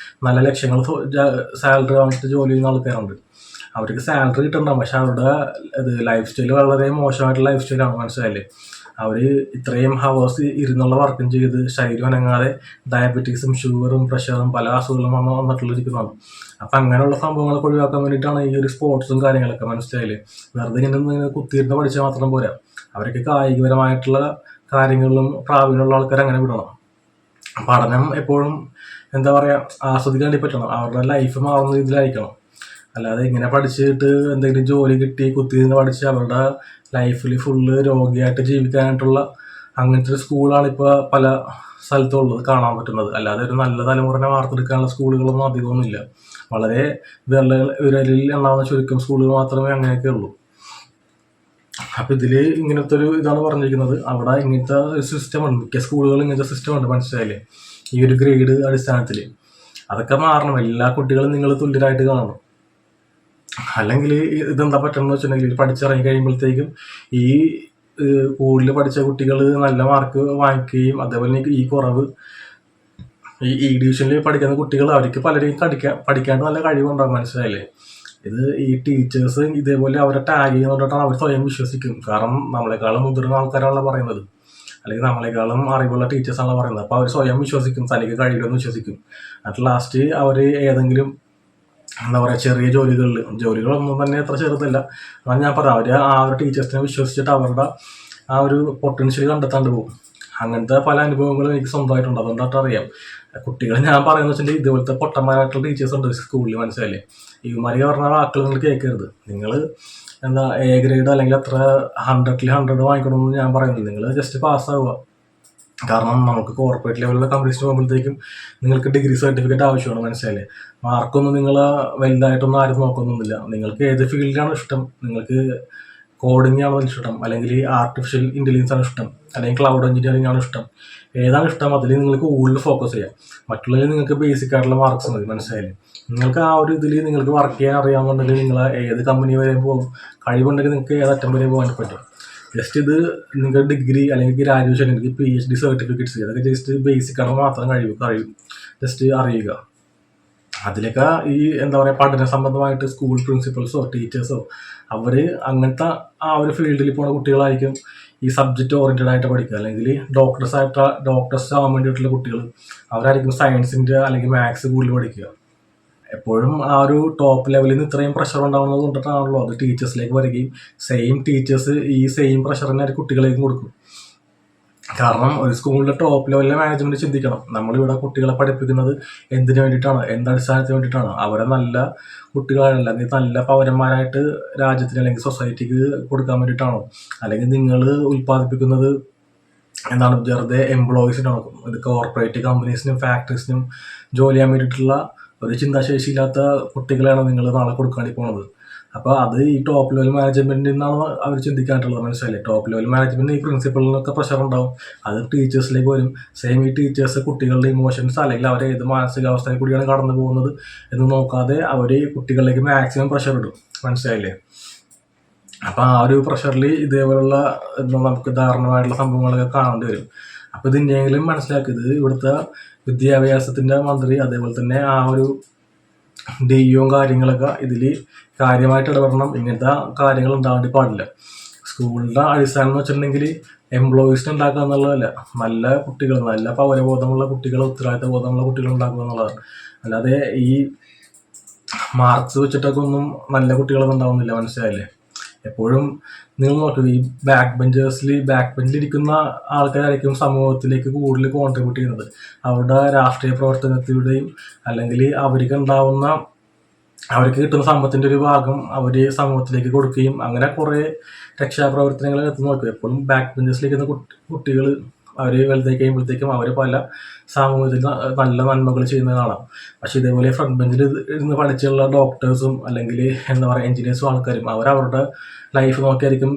നല്ല ലക്ഷങ്ങൾ സാലറി വാങ്ങിച്ചിട്ട് ജോലി ചെയ്യുന്ന ആൾക്കാരുണ്ട്. അവർക്ക് സാലറി കിട്ടുന്നുണ്ടാവും, പക്ഷെ അവരുടെ ലൈഫ് സ്റ്റൈൽ വളരെ മോശമായിട്ടുള്ള ലൈഫ് സ്റ്റൈലാണ്. മനസ്സിലായില്ലേ? അവർ ഇത്രയും ഹവേഴ്സ് ഇരുന്നുള്ള വർക്കും ചെയ്ത് ശരീരം അനങ്ങാതെ ഡയബറ്റീസും ഷുഗറും പ്രഷറും പല അസുഖങ്ങളും വന്നിട്ടുള്ളിരിക്കുന്നതാണ്. അപ്പം അങ്ങനെയുള്ള സംഭവങ്ങളൊക്കെ ഒഴിവാക്കാൻ വേണ്ടിയിട്ടാണ് ഈ ഒരു സ്പോർട്സും കാര്യങ്ങളൊക്കെ. മനസ്സിലായില്ലേ? വെറുതെ ഇങ്ങനെ കുത്തിയിരുന്ന് പഠിച്ചാൽ മാത്രം പോരാ. അവർക്ക് കായികപരമായിട്ടുള്ള കാര്യങ്ങളിലും പ്രാവീണ്യമുള്ള ആൾക്കാർ അങ്ങനെ വിടണം. പഠനം എപ്പോഴും എന്താ പറയുക, ആസ്വദിക്കാൻ വേണ്ടി പറ്റണം. അവരുടെ ലൈഫ് മാറുന്ന രീതിയിലായിരിക്കണം. അല്ലാതെ ഇങ്ങനെ പഠിച്ചിട്ട് എന്തെങ്കിലും ജോലി കിട്ടി കുത്തിയിരുന്ന് പഠിച്ച് അവരുടെ ലൈഫിൽ ഫുള്ള് രോഗിയായിട്ട് ജീവിക്കാനായിട്ടുള്ള അങ്ങനത്തെ ഒരു സ്കൂളാണ് ഇപ്പോൾ പല സ്ഥലത്തും ഉള്ളത് കാണാൻ പറ്റുന്നത്. അല്ലാതെ ഒരു നല്ല തലമുറനെ വാർത്തെടുക്കാനുള്ള സ്കൂളുകളൊന്നും അധികമൊന്നുമില്ല. വളരെ വിരലിൽ എണ്ണാവുന്ന ചുരുക്കം സ്കൂളുകൾ മാത്രമേ അങ്ങനെയൊക്കെ ഉള്ളൂ. അപ്പം ഇതിൽ ഇങ്ങനത്തെ ഒരു ഇതാണ് പറഞ്ഞിരിക്കുന്നത്. അവിടെ ഇങ്ങനത്തെ സിസ്റ്റം ഉണ്ട്, മിക്ക സ്കൂളുകളും ഇങ്ങനത്തെ സിസ്റ്റം ഉണ്ട്. മനസ്സിലായില്ലേ? ഈ ഒരു ഗ്രേഡ് അടിസ്ഥാനത്തിൽ അതൊക്കെ മാറണം. എല്ലാ കുട്ടികളും നിങ്ങൾ തുല്യരായിട്ട് കാണണം. അല്ലെങ്കിൽ ഇതെന്താ പറ്റണമെന്ന് വെച്ചിട്ടുണ്ടെങ്കിൽ പഠിച്ചിറങ്ങി കഴിയുമ്പോഴത്തേക്കും ഈ കൂടുതൽ പഠിച്ച കുട്ടികൾ നല്ല മാർക്ക് വാങ്ങിക്കുകയും അതേപോലെ ഈ കുറവ് ഈ ഡിവിഷനിൽ പഠിക്കുന്ന കുട്ടികൾ അവർക്ക് പലരെയും പഠിക്കാണ്ട് നല്ല കഴിവുണ്ടാകും. മനസ്സിലായില്ലേ? ഇത് ഈ ടീച്ചേഴ്സ് ഇതേപോലെ അവരെ ടാഗ് ചെയ്യുന്നതുകൊണ്ടാണ് അവർ സ്വയം വിശ്വസിക്കും. കാരണം നമ്മളെക്കാളും മുതിർന്ന ആൾക്കാരാണല്ലോ പറയുന്നത്, അല്ലെങ്കിൽ നമ്മളെക്കാളും അറിവുള്ള ടീച്ചേഴ്സാണല്ലോ പറയുന്നത്. അപ്പോൾ അവർ സ്വയം വിശ്വസിക്കും, തനിക്ക് കഴിയുമെന്ന് വിശ്വസിക്കും. എന്നിട്ട് ലാസ്റ്റ് അവർ ഏതെങ്കിലും എന്താ പറയുക ചെറിയ ജോലികളൊന്നും തന്നെ അത്ര ചെറുതല്ല. അതാണ് ഞാൻ പറയാം, അവർ ആ ഒരു ടീച്ചേഴ്സിനെ വിശ്വസിച്ചിട്ട് അവരുടെ ആ ഒരു പൊട്ടൻഷ്യൽ കണ്ടെത്താണ്ട് പോകും. അങ്ങനത്തെ പല അനുഭവങ്ങളും എനിക്ക് സ്വന്തമായിട്ടുണ്ട്. അതുകൊണ്ടായിട്ട് അറിയാം. കുട്ടികൾ ഞാൻ പറയുന്നത് വെച്ചിട്ടുണ്ടെങ്കിൽ ഇതുപോലത്തെ പൊട്ടന്മാരായിട്ടുള്ള ടീച്ചേഴ്സ് ഉണ്ട് സ്കൂളിൽ. മനസ്സിലായില്ലേ? ഇവന്മാർ പറഞ്ഞ വാക്കുകൾ നിങ്ങൾ കേൾക്കരുത്. നിങ്ങൾ എന്താ A ഗ്രേഡ് അല്ലെങ്കിൽ അത്ര 100ൽ 100 വാങ്ങിക്കണമെന്ന് ഞാൻ പറയുന്നത്. നിങ്ങൾ ജസ്റ്റ് പാസ്സാവുക. കാരണം നമുക്ക് കോർപ്പറേറ്റ് ലെവലിലുള്ള കമ്പനീസിന് പോകുമ്പോഴത്തേക്കും നിങ്ങൾക്ക് ഡിഗ്രി സർട്ടിഫിക്കറ്റ് ആവശ്യമാണ്. മനസ്സിലായില്ലേ? മാർക്കൊന്നും നിങ്ങൾ വലുതായിട്ടൊന്നും ആരും നോക്കുന്നൊന്നുമില്ല. നിങ്ങൾക്ക് ഏത് ഫീൽഡിലാണ് ഇഷ്ടം, നിങ്ങൾക്ക് കോഡിംഗ് ആണോ ഇഷ്ടം, അല്ലെങ്കിൽ ആർട്ടിഫിഷ്യൽ ഇൻ്റലിജൻസ് ആണ് ഇഷ്ടം, അല്ലെങ്കിൽ ക്ലൗഡ് എഞ്ചിനീയറിംഗ് ആണ് ഇഷ്ടം, ഏതാണ് ഇഷ്ടം അതിൽ നിങ്ങൾക്ക് കൂടുതൽ ഫോക്കസ് ചെയ്യാം. മറ്റുള്ളതിൽ നിങ്ങൾക്ക് ബേസിക് ആയിട്ടുള്ള മാർക്സ് മതി. മനസ്സിലായില്ലേ? നിങ്ങൾക്ക് ആ ഒരു ഇതിൽ നിങ്ങൾക്ക് വർക്ക് ചെയ്യാൻ അറിയാമെന്നുണ്ടെങ്കിൽ നിങ്ങൾ ഏത് കമ്പനി വരെ പോകും. കഴിവുണ്ടെങ്കിൽ നിങ്ങൾക്ക് ഏത് അറ്റം വരെ പോകാൻ പറ്റും. ജസ്റ്റ് ഇത് നിങ്ങൾ ഡിഗ്രി അല്ലെങ്കിൽ ഗ്രാജുവേഷൻ അല്ലെങ്കിൽ PhD സർട്ടിഫിക്കറ്റ്സ് അതൊക്കെ ജസ്റ്റ് ബേസിക് ആയിട്ട് മാത്രം കഴിയും ജസ്റ്റ് അറിയുക. അതിലൊക്കെ ഈ എന്താ പറയുക പഠന സംബന്ധമായിട്ട് സ്കൂൾ പ്രിൻസിപ്പൽസോ ടീച്ചേഴ്സോ അവർ അങ്ങനത്തെ ആ ഒരു ഫീൽഡിൽ പോകുന്ന കുട്ടികളായിരിക്കും ഈ സബ്ജക്റ്റ് ഓറിയൻറ്റഡ് ആയിട്ട് പഠിക്കുക. അല്ലെങ്കിൽ ഡോക്ടേഴ്സ് ആവാൻ വേണ്ടിയിട്ടുള്ള കുട്ടികൾ അവരായിരിക്കും സയൻസിൻ്റെ അല്ലെങ്കിൽ മാത്സ് കൂടുതൽ പഠിക്കുക. എപ്പോഴും ആ ഒരു ടോപ്പ് ലെവലിൽ നിന്ന് ഇത്രയും പ്രഷർ ഉണ്ടാകുന്നത് കൊണ്ടിട്ടാണല്ലോ അത് ടീച്ചേഴ്സിലേക്ക് വരികയും സെയിം ടീച്ചേഴ്സ് ഈ സെയിം പ്രഷർ തന്നെ കുട്ടികളേക്കും കൊടുക്കും. കാരണം ഒരു സ്കൂളിലെ ടോപ്പ് ലെവലിലെ മാനേജ്മെന്റ് ചിന്തിക്കണം, നമ്മളിവിടെ കുട്ടികളെ പഠിപ്പിക്കുന്നത് എന്തിനു വേണ്ടിയിട്ടാണ്, എന്തടിസ്ഥാനത്തിന് വേണ്ടിയിട്ടാണ്, അവരെ നല്ല കുട്ടികളാണ് അല്ലെങ്കിൽ നല്ല പൗരന്മാരായിട്ട് രാജ്യത്തിന് അല്ലെങ്കിൽ സൊസൈറ്റിക്ക് കൊടുക്കാൻ വേണ്ടിയിട്ടാണോ, അല്ലെങ്കിൽ നിങ്ങൾ ഉൽപ്പാദിപ്പിക്കുന്നത് എന്താണ് വെറുതെ എംപ്ലോയീസിനാണ്, ഇത് കോർപ്പറേറ്റ് കമ്പനീസിനും ഫാക്ടറീസിനും ജോലി ചെയ്യാൻ വേണ്ടിയിട്ടുള്ള ഒരു ചിന്താശേഷിയില്ലാത്ത കുട്ടികളെയാണ് നിങ്ങൾ നാളെ കൊടുക്കാൻ വേണ്ടി പോണത്. അപ്പോൾ അത് ഈ ടോപ്പ് ലെവൽ മാനേജ്മെന്റിൽ നിന്നാണ് അവർ ചിന്തിക്കാനായിട്ടുള്ളത്. മനസ്സിലായില്ലേ? ടോപ്പ് ലെവൽ മാനേജ്മെന്റ് ഈ പ്രിൻസിപ്പളിനൊക്കെ പ്രഷർ ഉണ്ടാവും, അത് ടീച്ചേഴ്സിലേക്ക് വരും. സെയിം ഈ ടീച്ചേഴ്സ് കുട്ടികളുടെ ഇമോഷൻസ് അല്ലെങ്കിൽ അവരെ ഏത് മാനസികാവസ്ഥയിൽ കൂടിയാണ് കടന്നു പോകുന്നത് എന്ന് നോക്കാതെ അവർ കുട്ടികളിലേക്ക് മാക്സിമം പ്രഷർ ഇടും. മനസ്സിലായില്ലേ? അപ്പം ആ ഒരു പ്രഷറിൽ ഇതേപോലുള്ള നമുക്ക് ദാരുണമായിട്ടുള്ള സംഭവങ്ങളൊക്കെ കാണേണ്ടി വരും. അപ്പോൾ ഇത് ഇനിയെങ്കിലും മനസ്സിലാക്കിയത് ഇവിടുത്തെ വിദ്യാഭ്യാസത്തിൻ്റെ മന്ത്രി അതേപോലെ തന്നെ ആ ഒരു ഡിയും കാര്യങ്ങളൊക്കെ ഇതിൽ കാര്യമായിട്ട് ഇടപെടണം. ഇങ്ങനത്തെ കാര്യങ്ങൾ ഉണ്ടാവേണ്ടി പാടില്ല. സ്കൂളിൻ്റെ അടിസ്ഥാനം എന്ന് വെച്ചിട്ടുണ്ടെങ്കിൽ എംപ്ലോയീസിനെ ഉണ്ടാക്കുക എന്നുള്ളതല്ല, നല്ല കുട്ടികൾ, നല്ല പൗരബോധമുള്ള കുട്ടികൾ, ഉത്തരവാദിത്ത ബോധമുള്ള കുട്ടികൾ ഉണ്ടാക്കുക എന്നുള്ളതാണ്. അല്ലാതെ ഈ മാർക്സ് വെച്ചിട്ടൊക്കെ ഒന്നും നല്ല കുട്ടികളൊന്നും ഉണ്ടാവുന്നില്ല. മനസ്സിലായില്ലേ? എപ്പോഴും നിങ്ങൾ നോക്കൂ, ഈ ബാക്ക് ബെഞ്ചിലിരിക്കുന്ന ആൾക്കാരായിരിക്കും സമൂഹത്തിലേക്ക് കൂടുതൽ കോൺട്രിബ്യൂട്ട് ചെയ്യുന്നത്. അവരുടെ രാഷ്ട്രീയ പ്രവർത്തനത്തിലൂടെയും അല്ലെങ്കിൽ അവർക്ക് കിട്ടുന്ന സമ്പത്തിൻ്റെ ഒരു ഭാഗം അവർ സമൂഹത്തിലേക്ക് കൊടുക്കുകയും അങ്ങനെ കുറേ രക്ഷാപ്രവർത്തനങ്ങൾ എത്തി നോക്കുക. എപ്പോഴും ബാക്ക് ബെഞ്ചസിലിരിക്കുന്ന കുട്ടികൾ അവർ വലുതായി കഴിയുമ്പോഴത്തേക്കും അവർ പല സാമൂഹ്യത്തിൽ നല്ല നന്മകൾ ചെയ്യുന്നത് കാണാം. പക്ഷെ ഇതേപോലെ ഫ്രണ്ട് ബെഞ്ചിൽ ഇരുന്ന് പഠിച്ചുള്ള ഡോക്ടേഴ്സും അല്ലെങ്കിൽ എന്താ പറയുക എഞ്ചിനീയേഴ്സും ആൾക്കാരും അവരവരുടെ ലൈഫ് നോക്കിയായിരിക്കും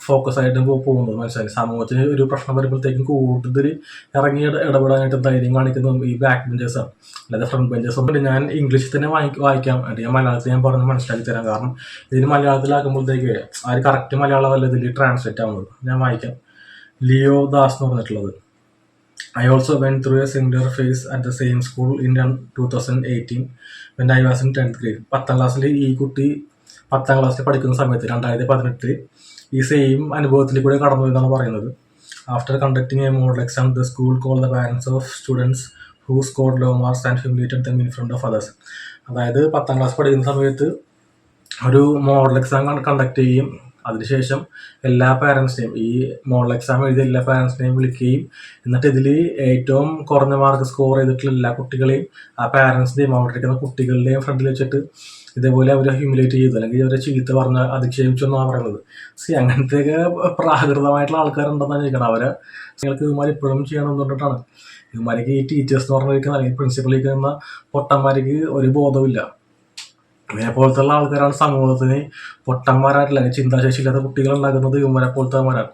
ഫോക്കസ് ആയിട്ട് പോകുന്നത്. മനസ്സിലായി? സമൂഹത്തിന് ഒരു പ്രശ്നം വരുമ്പോഴത്തേക്കും കൂടുതൽ ഇറങ്ങി ഇടപെടാനായിട്ട് ധൈര്യം കാണിക്കുന്നതും ഈ ബാക്ക് ബെഞ്ചേഴ്സാണ്, അല്ലാതെ ഫ്രണ്ട് ബെഞ്ചേഴ്സ് ഒന്നും. ഞാൻ ഇംഗ്ലീഷിൽ തന്നെ വായിക്കാം, ഞാൻ മലയാളത്തിൽ ഞാൻ പറഞ്ഞ് മനസ്സിലാക്കി തരാം. കാരണം ഇതിന് മലയാളത്തിലാക്കുമ്പോഴത്തേക്ക് ആ ഒരു കറക്റ്റ് മലയാളമല്ല ഇതിൽ ട്രാൻസ്ലേറ്റ് ആവുന്നത്. ഞാൻ വായിക്കാം. ലിയോ ദാസ് എന്ന് പറഞ്ഞിട്ടുള്ളത്. I also went through a similar phase at the same school in 2018 when I was in 10th grade. 10th ക്ലാസ്സിൽ ഈ കുട്ടി 10th ക്ലാസ്സിൽ പഠിക്കുന്ന സമയത്ത് 2018 ഈ സെയിം അനുഭവത്തിൽ കൂടെ കടന്നു എന്നാണ് പറയുന്നത്. After conducting a model exam the school call the parents of students who scored low marks and humiliated them in front of others. അതായത് 10th ക്ലാസ് പഠിക്കുന്ന സമയത്ത് ഒരു മോഡൽ എക്സാം കണ്ടക്ട് ചെയ്യും. അതിനുശേഷം എല്ലാ പാരൻസിനെയും, ഈ മോഡൽ എക്സാം എഴുതിയ എല്ലാ പാരൻസിനെയും വിളിക്കുകയും എന്നിട്ട് ഇതിൽ ഏറ്റവും കുറഞ്ഞ മാർക്ക് സ്കോർ ചെയ്തിട്ടുള്ള എല്ലാ കുട്ടികളെയും ആ പാരൻസിൻ്റെയും അവിടെ ഇരിക്കുന്ന കുട്ടികളുടെയും ഫ്രണ്ടിൽ വെച്ചിട്ട് ഇതേപോലെ അവരെ ഹ്യൂമിലേറ്റ് ചെയ്തു അല്ലെങ്കിൽ അവരെ ചീത്ത പറഞ്ഞ് അധിക്ഷേപിച്ചു എന്നാണ് പറയുന്നത്. അങ്ങനത്തെയൊക്കെ പ്രാകൃതമായിട്ടുള്ള ആൾക്കാരുണ്ടെന്നാണ് ചോദിക്കണം. അവരെ നിങ്ങൾക്ക് ഇവന്മാർ ഇപ്പോഴും ചെയ്യണമെന്ന് പറഞ്ഞിട്ടാണ്. ഇവന്മാർക്ക് ഈ ടീച്ചേഴ്സ് എന്ന് പറഞ്ഞിരിക്കുന്ന അല്ലെങ്കിൽ പ്രിൻസിപ്പളിരിക്കുന്ന പൊട്ടന്മാർക്ക് ഒരു ബോധമില്ല. ഇതേപോലത്തെ ഉള്ള ആൾക്കാരാണ് സമൂഹത്തിന് പൊട്ടന്മാരായിട്ടില്ല ചിന്താശേഷി ഇല്ലാത്ത കുട്ടികൾ ഉണ്ടാക്കുന്നത്. ഇവരെ പോലത്തെമാരാണ്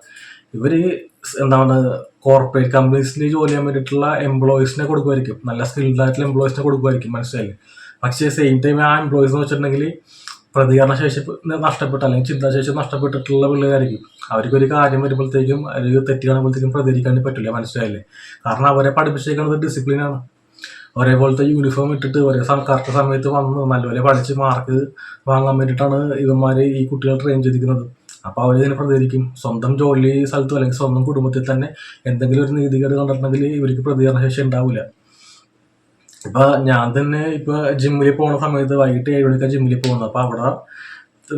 ഇവർ. എന്താണ് കോർപ്പറേറ്റ് കമ്പനീസിൽ ജോലി ചെയ്യാൻ വേണ്ടിയിട്ടുള്ള എംപ്ലോയീസിനെ കൊടുക്കുമായിരിക്കും, നല്ല സ്കിൽഡ് ആയിട്ടുള്ള എംപ്ലോയീസിനെ കൊടുക്കുമായിരിക്കും. മനസ്സിലായില്ലേ? പക്ഷേ സെയിം ടൈം ആ എംപ്ലോയീസ് എന്ന് വെച്ചിട്ടുണ്ടെങ്കിൽ പ്രതികരണശേഷി നഷ്ടപ്പെട്ട അല്ലെങ്കിൽ ചിന്താശേഷി നഷ്ടപ്പെട്ടിട്ടുള്ള പിള്ളേരായിരിക്കും. അവർക്കൊരു കാര്യം വരുമ്പോഴത്തേക്കും ഒരു തെറ്റ് കാണുമ്പോഴത്തേക്കും പ്രതികരിക്കാൻ പറ്റില്ല. മനസ്സിലായില്ലേ? കാരണം അവരെ പഠിപ്പിച്ചേക്കുന്നത് ഡിസിപ്ലിനാണ്. ഒരേപോലത്തെ യൂണിഫോം ഇട്ടിട്ട് ഒരേ കറക്റ്റ് സമയത്ത് വന്ന് നല്ലപോലെ പഠിച്ച് മാർക്ക് വാങ്ങാൻ വേണ്ടിയിട്ടാണ് ഇവന്മാർ ഈ കുട്ടികൾ ട്രെയിൻ ചെയ്തിരിക്കുന്നത്. അപ്പോൾ അവരിതിനെ പ്രതികരിക്കും. സ്വന്തം ജോലി സ്ഥലത്തും അല്ലെങ്കിൽ സ്വന്തം കുടുംബത്തിൽ തന്നെ എന്തെങ്കിലും ഒരു നീതികേട് കണ്ടിട്ടുണ്ടെങ്കിൽ ഇവർക്ക് പ്രതികരണശേഷി ഉണ്ടാവില്ല. ഇപ്പം ഞാൻ തന്നെ ഇപ്പോൾ ജിമ്മിൽ പോകുന്ന സമയത്ത് വൈകിട്ട് 7 മണിക്കാണ് ജിമ്മിൽ പോകുന്നത്. അപ്പോൾ അവിടെ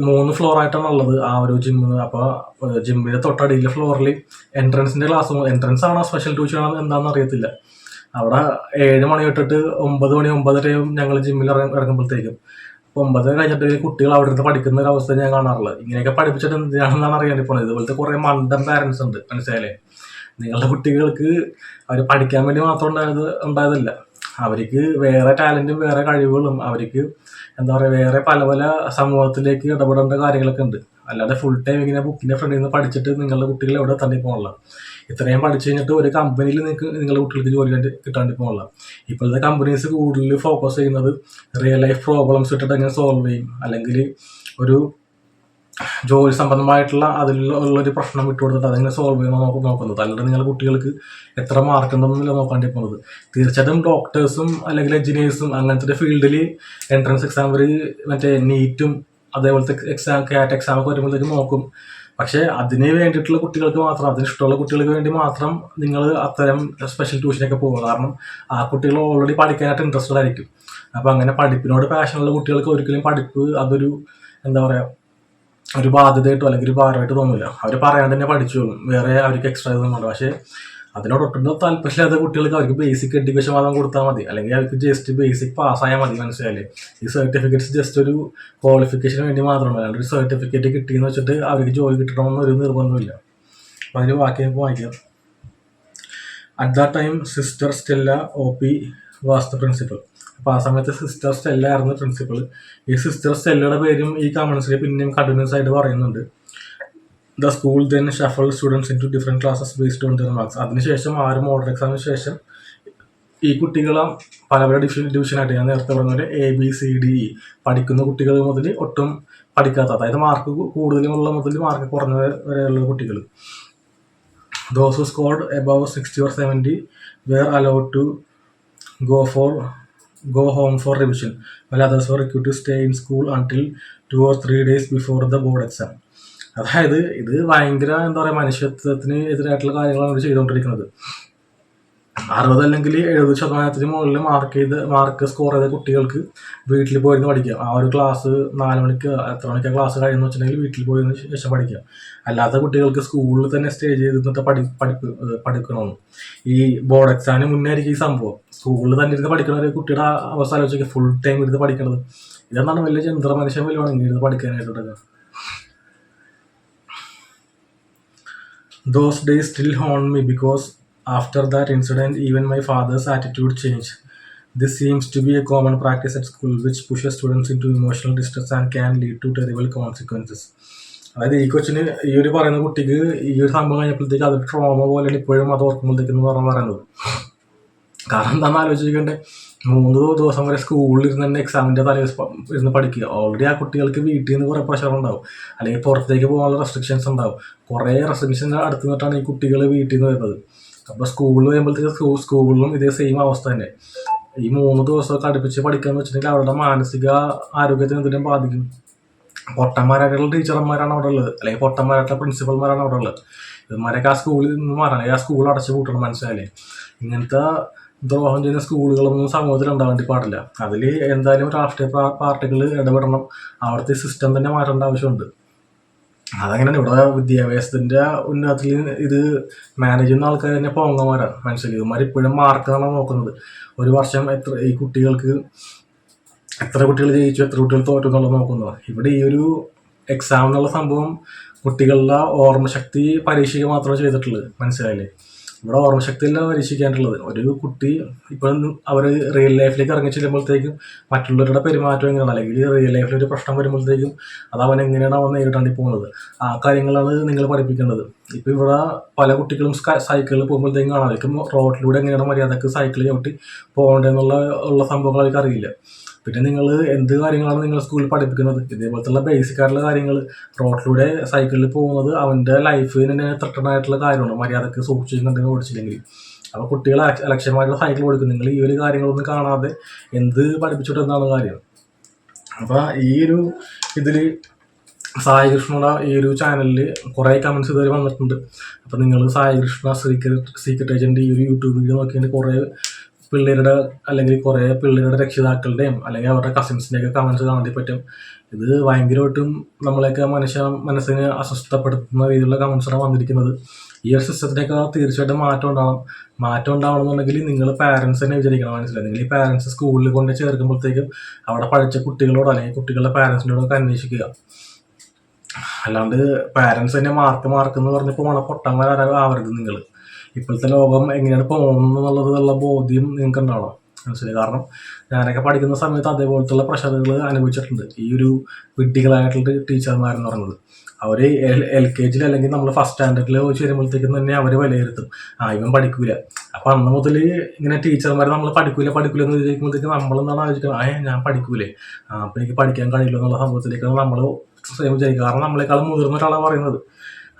3 ഫ്ലോറായിട്ടാണ് ഉള്ളത് ആ ഒരു ജിമ്മ്. അപ്പോൾ ജിമ്മിൻ്റെ തൊട്ടടിയിലെ ഫ്ലോറിൽ എൻട്രൻസിൻ്റെ ക്ലാസ്, എൻട്രൻസ് ആണോ സ്പെഷ്യൽ ട്യൂഷൻ ആണോ എന്താണെന്ന് അറിയത്തില്ല. അവിടെ 7 മണി തൊട്ടിട്ട് 9 മണി 9:30 ഞങ്ങൾ ജിമ്മിൽ ഇറങ്ങുമ്പോഴത്തേക്കും 9 കഴിഞ്ഞിട്ട് കുട്ടികൾ അവിടെ നിന്ന് പഠിക്കുന്ന ഒരു അവസ്ഥ ഞാൻ കാണാറുള്ളത്. ഇങ്ങനെയൊക്കെ പഠിപ്പിച്ചിട്ട് എന്തിനാണെന്നാണ് അറിയാൻ പോകുന്നത്. ഇതുപോലത്തെ കുറേ മണ്ടൻ പാരൻസ് ഉണ്ട്. മനസ്സിലായില്ലേ? നിങ്ങളുടെ കുട്ടികൾക്ക് അവർ പഠിക്കാൻ വേണ്ടി മാത്രം ഉണ്ടായതല്ല, അവർക്ക് വേറെ ടാലൻറ്റും വേറെ കഴിവുകളും അവർക്ക് എന്താ പറയുക വേറെ പല പല സമൂഹത്തിലേക്ക് ഇടപെടേണ്ട കാര്യങ്ങളൊക്കെ ഉണ്ട്. അല്ലാതെ ഫുൾ ടൈം ഇങ്ങനെ ബുക്കിൻ്റെ ഫ്രണ്ടിൽ നിന്ന് പഠിച്ചിട്ട് നിങ്ങളുടെ കുട്ടികൾ എവിടെ തണ്ടി പോകണില്ല. ഇത്രയും പഠിച്ചു കഴിഞ്ഞിട്ട് ഒരു കമ്പനിയിൽ നിങ്ങളുടെ കുട്ടികൾക്ക് ജോലി കിട്ടാണ്ടി പോകണില്ല. ഇപ്പോഴത്തെ കമ്പനീസ് കൂടുതൽ ഫോക്കസ് ചെയ്യുന്നത് റിയൽ ലൈഫ് പ്രോബ്ലംസ് ഇട്ടിട്ട് എങ്ങനെ സോൾവ് ചെയ്യും, അല്ലെങ്കിൽ ഒരു ജോലി സംബന്ധമായിട്ടുള്ള അതിലുള്ളൊരു പ്രശ്നം വിട്ടുകൊടുത്തിട്ട് അതെങ്ങനെ സോൾവ് ചെയ്യുമ്പോൾ നോക്കുന്നത്. അല്ലാതെ നിങ്ങളുടെ കുട്ടികൾക്ക് എത്ര മാർക്ക് ഉണ്ടെന്നില്ല നോക്കാണ്ടി പോകുന്നത്. തീർച്ചയായിട്ടും ഡോക്ടേഴ്സും അല്ലെങ്കിൽ എഞ്ചിനീയേഴ്സും അങ്ങനത്തെ ഫീൽഡിൽ എൻട്രൻസ് എക്സാം മറ്റേ നീറ്റും അതേപോലത്തെ കാറ്റ് എക്സാം ഒക്കെ വരുമ്പോഴത്തേക്ക് നോക്കും. പക്ഷേ അതിന് വേണ്ടിയിട്ടുള്ള കുട്ടികൾക്ക് മാത്രം, അതിനിഷ്ടമുള്ള കുട്ടികൾക്ക് വേണ്ടി മാത്രം നിങ്ങൾ അത്തരം സ്പെഷ്യൽ ട്യൂഷനൊക്കെ പോകുക. കാരണം ആ കുട്ടികൾ ഓൾറെഡി പഠിക്കാനായിട്ട് ഇൻട്രസ്റ്റഡ് ആയിരിക്കും. അപ്പോൾ അങ്ങനെ പഠിപ്പിനോട് പാഷനുള്ള കുട്ടികൾക്ക് ഒരിക്കലും പഠിപ്പ് അതൊരു എന്താ പറയുക ഒരു ബാധ്യതയായിട്ടോ അല്ലെങ്കിൽ ഒരു ഭാരമായിട്ട് തോന്നില്ല. അവർ പറയാണ്ട് തന്നെ പഠിച്ചോളും, വേറെ അവർക്ക് എക്സ്ട്രാ ഇതൊന്നും വേണ്ട. പക്ഷേ അതിനോടൊട്ടും താല്പര്യമില്ലാത്ത കുട്ടികൾക്ക് അവർക്ക് ബേസിക് എഡ്യൂക്കേഷൻ മാത്രം കൊടുത്താൽ മതി, അല്ലെങ്കിൽ അവർക്ക് ജസ്റ്റ് ബേസിക് പാസ്സായാൽ മതി. മനസ്സിലായില്ലേ? ഈ സർട്ടിഫിക്കറ്റ്സ് ജസ്റ്റ് ഒരു ക്വാളിഫിക്കേഷന് വേണ്ടി മാത്രമാണ്. അല്ലാണ്ട് ഒരു സർട്ടിഫിക്കറ്റ് കിട്ടിയെന്ന് വെച്ചിട്ട് അവർക്ക് ജോലി കിട്ടണമെന്ന് ഒരു നിർബന്ധമില്ല. അപ്പം അതിന് ബാക്കി നമുക്ക് വായിക്കാം. At that time sister Stella OP was the principal. അപ്പോൾ ആ സമയത്ത് സിസ്റ്റർ സ്റ്റെല്ല ആയിരുന്നു പ്രിൻസിപ്പൾ. ഈ സിസ്റ്റർ സ്റ്റെല്ലയുടെ പേരും ഈ കമൻസിൽ പിന്നെയും കണ്ടിന്യൂസ് ആയിട്ട് പറയുന്നുണ്ട്. The school then shuffle students into different classes based on their marks. അതിനുശേഷം 6 മോഡൽ എക്സാമിന് ശേഷം ഈ കുട്ടികളെ പല പല ഡിവിഷനായിട്ട്, ഞാൻ നേരത്തെ പറഞ്ഞ പോലെ ABCDE പഠിക്കുന്ന കുട്ടികൾ മുതൽ ഒട്ടും പഠിക്കാത്ത, അതായത് മാർക്ക് കൂടുതലുമുള്ള മുതൽ മാർക്ക് കുറഞ്ഞ വരെയുള്ള കുട്ടികൾ. Those who scored above 60 or 70 were allowed to go home for revision, while others were required to stay in school until 2 or 3 days before the board exam. അതായത് ഇത് ഭയങ്കര എന്താ പറയുക, മനുഷ്യത്വത്തിന് എതിരായിട്ടുള്ള കാര്യങ്ങളാണ് അവർ ചെയ്തുകൊണ്ടിരിക്കുന്നത്. 60 അല്ലെങ്കിൽ 70% മുകളിൽ മാർക്ക് സ്കോർ ചെയ്ത കുട്ടികൾക്ക് വീട്ടിൽ പോയിരുന്ന് പഠിക്കാം. ആ ഒരു ക്ലാസ് 4 മണിക്ക് എത്ര മണിക്കാണ് ക്ലാസ് കഴിയുന്ന വെച്ചിട്ടുണ്ടെങ്കിൽ വീട്ടിൽ പോയതിന് ശേഷം പഠിക്കാം. അല്ലാത്ത കുട്ടികൾക്ക് സ്കൂളിൽ തന്നെ സ്റ്റേ ചെയ്തിട്ട് പഠിക്കണമെന്ന്. ഈ ബോർഡ് എക്സാമിന് മുന്നേ ആയിരിക്കും ഈ സംഭവം. സ്കൂളിൽ തന്നെ ഇരുന്ന് പഠിക്കുന്ന ഒരു കുട്ടിയുടെ അവസ്ഥ ആലോചിക്കുക, ഫുൾ ടൈം ഇരുന്ന് പഠിക്കണത്. ഇതെന്നാണ് വലിയ ചന്ദ്ര മനുഷ്യൻ വലിയ ഇരുന്ന് പഠിക്കാനായിട്ടുള്ളത്. Those days still haunt me because after that incident, even my father's attitude changed. This seems to be a common practice at school, which pushes students into emotional distress and can lead to terrible consequences. അതായത് ഈ കൊച്ചിന്, ഈ ഒരു പറയുന്ന കുട്ടിക്ക് ഈ ഒരു സംഭവം കഴിഞ്ഞപ്പോഴത്തേക്ക് അതൊരു ട്രോമ പോലെയാണ് ഇപ്പോഴും അത് ഓർക്കുമ്പോഴത്തേക്കെന്ന് പറയുന്നത്. കാരണം എന്താണെന്ന് ആലോചിക്കണ്ടേ, 3 ദിവസം വരെ സ്കൂളിൽ ഇരുന്ന് തന്നെ എക്സാമിൻ്റെ ഇരുന്ന് പഠിക്കുക. ഓൾറെഡി ആ കുട്ടികൾക്ക് വീട്ടിൽ നിന്ന് കുറേ പ്രഷർ ഉണ്ടാവും, അല്ലെങ്കിൽ പുറത്തേക്ക് പോകാനുള്ള റെസ്ട്രിക്ഷൻസ് ഉണ്ടാവും. കുറേ റെസ്ട്രിക്ഷൻ അടുത്ത് നിന്നിട്ടാണ് ഈ കുട്ടികൾ വീട്ടിൽ നിന്ന് വരുന്നത്. അപ്പോൾ സ്കൂളിൽ വരുമ്പോഴത്തേക്ക് സ്കൂളിലും ഇതേ സെയിം അവസ്ഥ തന്നെ. ഈ 3 ദിവസമൊക്കെ അടുപ്പിച്ച് പഠിക്കാന്ന് വെച്ചിട്ടുണ്ടെങ്കിൽ അവരുടെ മാനസിക ആരോഗ്യത്തിന് എന്തെങ്കിലും ബാധിക്കും. പൊട്ടന്മാരായിട്ടുള്ള ടീച്ചർമാരാണ് അവിടെ ഉള്ളത്, അല്ലെങ്കിൽ പൊട്ടന്മാരായിട്ടുള്ള പ്രിൻസിപ്പൽമാരാണ് അവിടെ ഉള്ളത്. ഇവന്മാരൊക്കെ ആ സ്കൂളിൽ നിന്ന് മാറണം, അല്ലെങ്കിൽ ആ സ്കൂൾ അടച്ചു പൂട്ടണം. മനസ്സിലായില്ലേ? ഇങ്ങനത്തെ ദ്രോഹം ചെയ്യുന്ന സ്കൂളുകളൊന്നും സമൂഹത്തിൽ ഉണ്ടാവേണ്ടി പാടില്ല. അതിൽ എന്തായാലും രാഷ്ട്രീയ പാർട്ടികൾ ഇടപെടണം. അവിടുത്തെ സിസ്റ്റം തന്നെ മാറ്റേണ്ട ആവശ്യമുണ്ട്. അതങ്ങനെയാണ്. ഇവിടെ വിദ്യാഭ്യാസത്തിൻ്റെ ഉന്നതത്തിൽ ഇത് മാനേജ് ചെയ്യുന്ന ആൾക്കാർ തന്നെ പോങ്ങന്മാരാണ്. മനസ്സിലായി? ഇവന്മാർ ഇപ്പോഴും മാർക്കാണ് നോക്കുന്നത്. ഒരു വർഷം ഈ കുട്ടികൾക്ക് എത്ര കുട്ടികൾ ജയിച്ചു, എത്ര കുട്ടികൾ തോറ്റു എന്നുള്ളത് നോക്കുന്നത്. ഇവിടെ ഈ ഒരു എക്സാം എന്നുള്ള സംഭവം കുട്ടികളുടെ ഓർമ്മശക്തി പരീക്ഷിക്കുക മാത്രമേ ചെയ്തിട്ടുള്ളത്. മനസ്സിലായില്ലേ? ഇവിടെ ഓർമ്മശക്തിയല്ല പരീക്ഷിക്കാനുള്ളത്. ഒരു കുട്ടി ഇപ്പം അവർ റിയൽ ലൈഫിലേക്ക് ഇറങ്ങി ചെല്ലുമ്പോഴത്തേക്കും മറ്റുള്ളവരുടെ പെരുമാറ്റം എങ്ങനെയാണ്, അല്ലെങ്കിൽ റിയൽ ലൈഫിൽ ഒരു പ്രശ്നം വരുമ്പോഴത്തേക്കും അത് അവൻ എങ്ങനെയാണ് അവൻ നേരിട്ടാണ്ടി പോകുന്നത്, ആ കാര്യങ്ങളാണ് നിങ്ങൾ പഠിപ്പിക്കേണ്ടത്. ഇപ്പം ഇവിടെ പല കുട്ടികളും സൈക്കിളിൽ പോകുമ്പോഴത്തേക്കും കാണാം, അവർക്ക് റോഡിലൂടെ എങ്ങനെയാണ് മര്യാദക്ക് സൈക്കിൾ ചവിട്ടി പോകേണ്ടതെന്നുള്ള സംഭവങ്ങൾ അവർക്ക് അറിയില്ല. പിന്നെ നിങ്ങൾ എന്ത് കാര്യങ്ങളാണ് നിങ്ങൾ സ്കൂളിൽ പഠിപ്പിക്കുന്നത്? ഇതേപോലത്തുള്ള ബേസിക് ആയിട്ടുള്ള കാര്യങ്ങൾ. റോഡിലൂടെ സൈക്കിളിൽ പോകുന്നത് അവൻ്റെ ലൈഫിന് തന്നെ ത്രെട്ടൺ ആയിട്ടുള്ള കാര്യമാണ്, മര്യാദക്ക് സൂക്ഷിച്ചിട്ടുണ്ടെങ്കിൽ ഓടിച്ചില്ലെങ്കിൽ. അപ്പോൾ കുട്ടികൾ അലക്ഷ്യമായിട്ടുള്ള സൈക്കിൾ ഓടിക്കും. നിങ്ങൾ ഈ ഒരു കാര്യങ്ങളൊന്നും കാണാതെ എന്ത് പഠിപ്പിച്ചിട്ടെന്നാണ് കാര്യം. അപ്പോൾ ഈ ഒരു ഇതിൽ സായി കൃഷ്ണയുടെ ഈ ഒരു ചാനലിൽ കുറേ കമൻസ് ഇതുവരെ വന്നിട്ടുണ്ട്. അപ്പോൾ നിങ്ങൾ സായി കൃഷ്ണ സീക്രട്ട് ഏജൻറ്റ് ഈ ഒരു യൂട്യൂബ് വീഡിയോ നോക്കിയാൽ കുറേ പിള്ളേരുടെ, അല്ലെങ്കിൽ കുറേ പിള്ളേരുടെ രക്ഷിതാക്കളുടെയും അല്ലെങ്കിൽ അവരുടെ കസിൻസിൻ്റെയൊക്കെ കമൻസ് കാണാൻ പറ്റും. ഇത് ഭയങ്കരമായിട്ടും നമ്മളെയൊക്കെ മനസ്സിനെ അസ്വസ്ഥപ്പെടുത്തുന്ന രീതിയിലുള്ള കമൻസാണ് വന്നിരിക്കുന്നത്. ഈ ഒരു സിസ്റ്റത്തിനൊക്കെ തീർച്ചയായിട്ടും മാറ്റം ഉണ്ടാവണമെന്നുണ്ടെങ്കിൽ നിങ്ങൾ പാരൻസ് തന്നെ വിചാരിക്കണം. മനസ്സിലായി? നിങ്ങൾ ഈ പാരൻസ് സ്കൂളിൽ കൊണ്ട് ചേർക്കുമ്പോഴത്തേക്കും അവിടെ പഠിച്ച കുട്ടികളോട് അല്ലെങ്കിൽ കുട്ടികളുടെ പാരൻസിനോടൊക്കെ അന്വേഷിക്കുക. അല്ലാണ്ട് പാരൻസ് തന്നെ മാർക്ക് എന്ന് പറഞ്ഞ് പോണ പൊട്ടന്മാരാവരുത് നിങ്ങൾ. ഇപ്പോഴത്തെ ലോകം എങ്ങനെയാണ് പോകുന്നതെന്നുള്ള ബോധ്യം നിങ്ങൾക്ക് ഉണ്ടാവണം. മനസ്സിലായി? കാരണം ഞാനൊക്കെ പഠിക്കുന്ന സമയത്ത് അതേപോലത്തുള്ള പ്രഷറുകൾ അനുഭവിച്ചിട്ടുണ്ട്. ഈ ഒരു വിഡ്ഢികളായിട്ടുള്ള ടീച്ചർമാരെന്ന് പറയുന്നത് അവർ LKG അല്ലെങ്കിൽ നമ്മൾ ഫസ്റ്റ് സ്റ്റാൻഡേർഡിൽ വെച്ച് വരുമ്പോഴത്തേക്കും തന്നെ അവർ വിലയിരുത്തും, ഇവൻ പഠിക്കൂല. അപ്പം അന്ന് മുതൽ ഇങ്ങനെ ടീച്ചർമാർ നമ്മൾ പഠിക്കൂല എന്ന് വിചാരിക്കുമ്പോഴത്തേക്കും നമ്മളെന്താണ് ആലോചിക്കുന്നത്, ഞാൻ പഠിക്കൂലേ, അപ്പം എനിക്ക് പഠിക്കാൻ കഴിയില്ല എന്നുള്ള സംഭവത്തിലേക്കാണ് നമ്മൾ വിചാരിക്കുക. കാരണം നമ്മളെക്കാളും മുതിർന്ന ഒരാളാണ് പറയുന്നത്.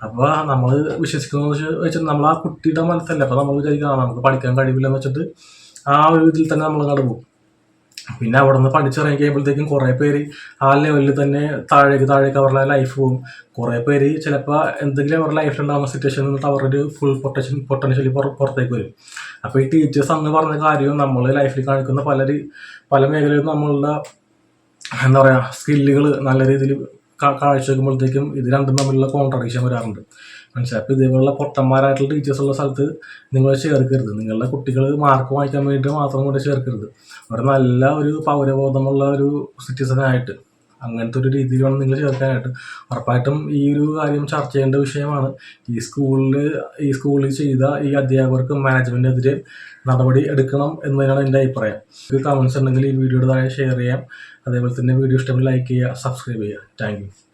അപ്പോൾ നമ്മൾ വിശ്വസിക്കുന്നത് വെച്ചിട്ട് നമ്മൾ ആ കുട്ടിയുടെ മനസ്സല്ല. അപ്പോൾ നമ്മൾ വിചാരിക്കുക നമുക്ക് പഠിക്കാൻ കഴിയില്ല എന്ന് വെച്ചിട്ട് ആ ഒരു ഇതിൽ തന്നെ നമ്മൾ കടന്നു. പിന്നെ അവിടെ നിന്ന് പഠിച്ചിറങ്ങി കഴിയുമ്പോഴത്തേക്കും കുറേ പേര് ആ ലെവലിൽ തന്നെ താഴേക്ക് അവരുടെ ലൈഫ് പോകും. കുറേ പേര് ചിലപ്പോൾ എന്തെങ്കിലും അവരുടെ ലൈഫിലുണ്ടാകുന്ന സിറ്റുവേഷൻ നിന്നിട്ട് അവരുടെ ഫുൾ പൊട്ടൻഷ്യലി പുറത്തേക്ക് വരും. അപ്പോൾ ഈ ടീച്ചേഴ്സ് അന്ന് പറഞ്ഞ കാര്യവും നമ്മൾ ലൈഫിൽ കാണിക്കുന്ന പല മേഖലയിലും നമ്മളുടെ എന്താ പറയുക സ്കില്ലുകൾ നല്ല രീതിയിൽ കാഴ്ച വെക്കുമ്പോഴത്തേക്കും ഇത് രണ്ടും തമ്മിലുള്ള കോൺട്രഡിക്ഷൻ വരാറുണ്ട്. മനസ്സിലായി. അപ്പോൾ ഇതേപോലുള്ള പൊട്ടന്മാരായിട്ടുള്ള ടീച്ചേഴ്സുള്ള സ്ഥലത്ത് നിങ്ങൾ ചേർക്കരുത്. നിങ്ങളുടെ കുട്ടികൾ മാർക്ക് വാങ്ങിക്കാൻ വേണ്ടിയിട്ട് മാത്രം കൊണ്ട് ചേർക്കരുത്. അവർ നല്ല ഒരു പൗരബോധമുള്ള ഒരു സിറ്റിസനായിട്ട് അങ്ങനത്തെ ഒരു രീതിയിൽ വേണം നിങ്ങൾ ചേർക്കാനായിട്ട്. ഉറപ്പായിട്ടും ഈ ഒരു കാര്യം ചർച്ച ചെയ്യേണ്ട വിഷയമാണ്. ഈ സ്കൂളിൽ ചെയ്ത ഈ അധ്യാപകർക്ക് മാനേജ്മെൻറ്റിനെതിരെ നടപടി എടുക്കണം എന്നതിനാണ് എൻ്റെ അഭിപ്രായം. കമൻസ് ഉണ്ടെങ്കിൽ ഈ വീഡിയോയുടെ താഴെ ഷെയർ ചെയ്യാം. അതേപോലെ തന്നെ വീഡിയോ ഇഷ്ടമെങ്കിൽ ലൈക്ക് ചെയ്യുക, സബ്സ്ക്രൈബ് ചെയ്യുക. Thank you.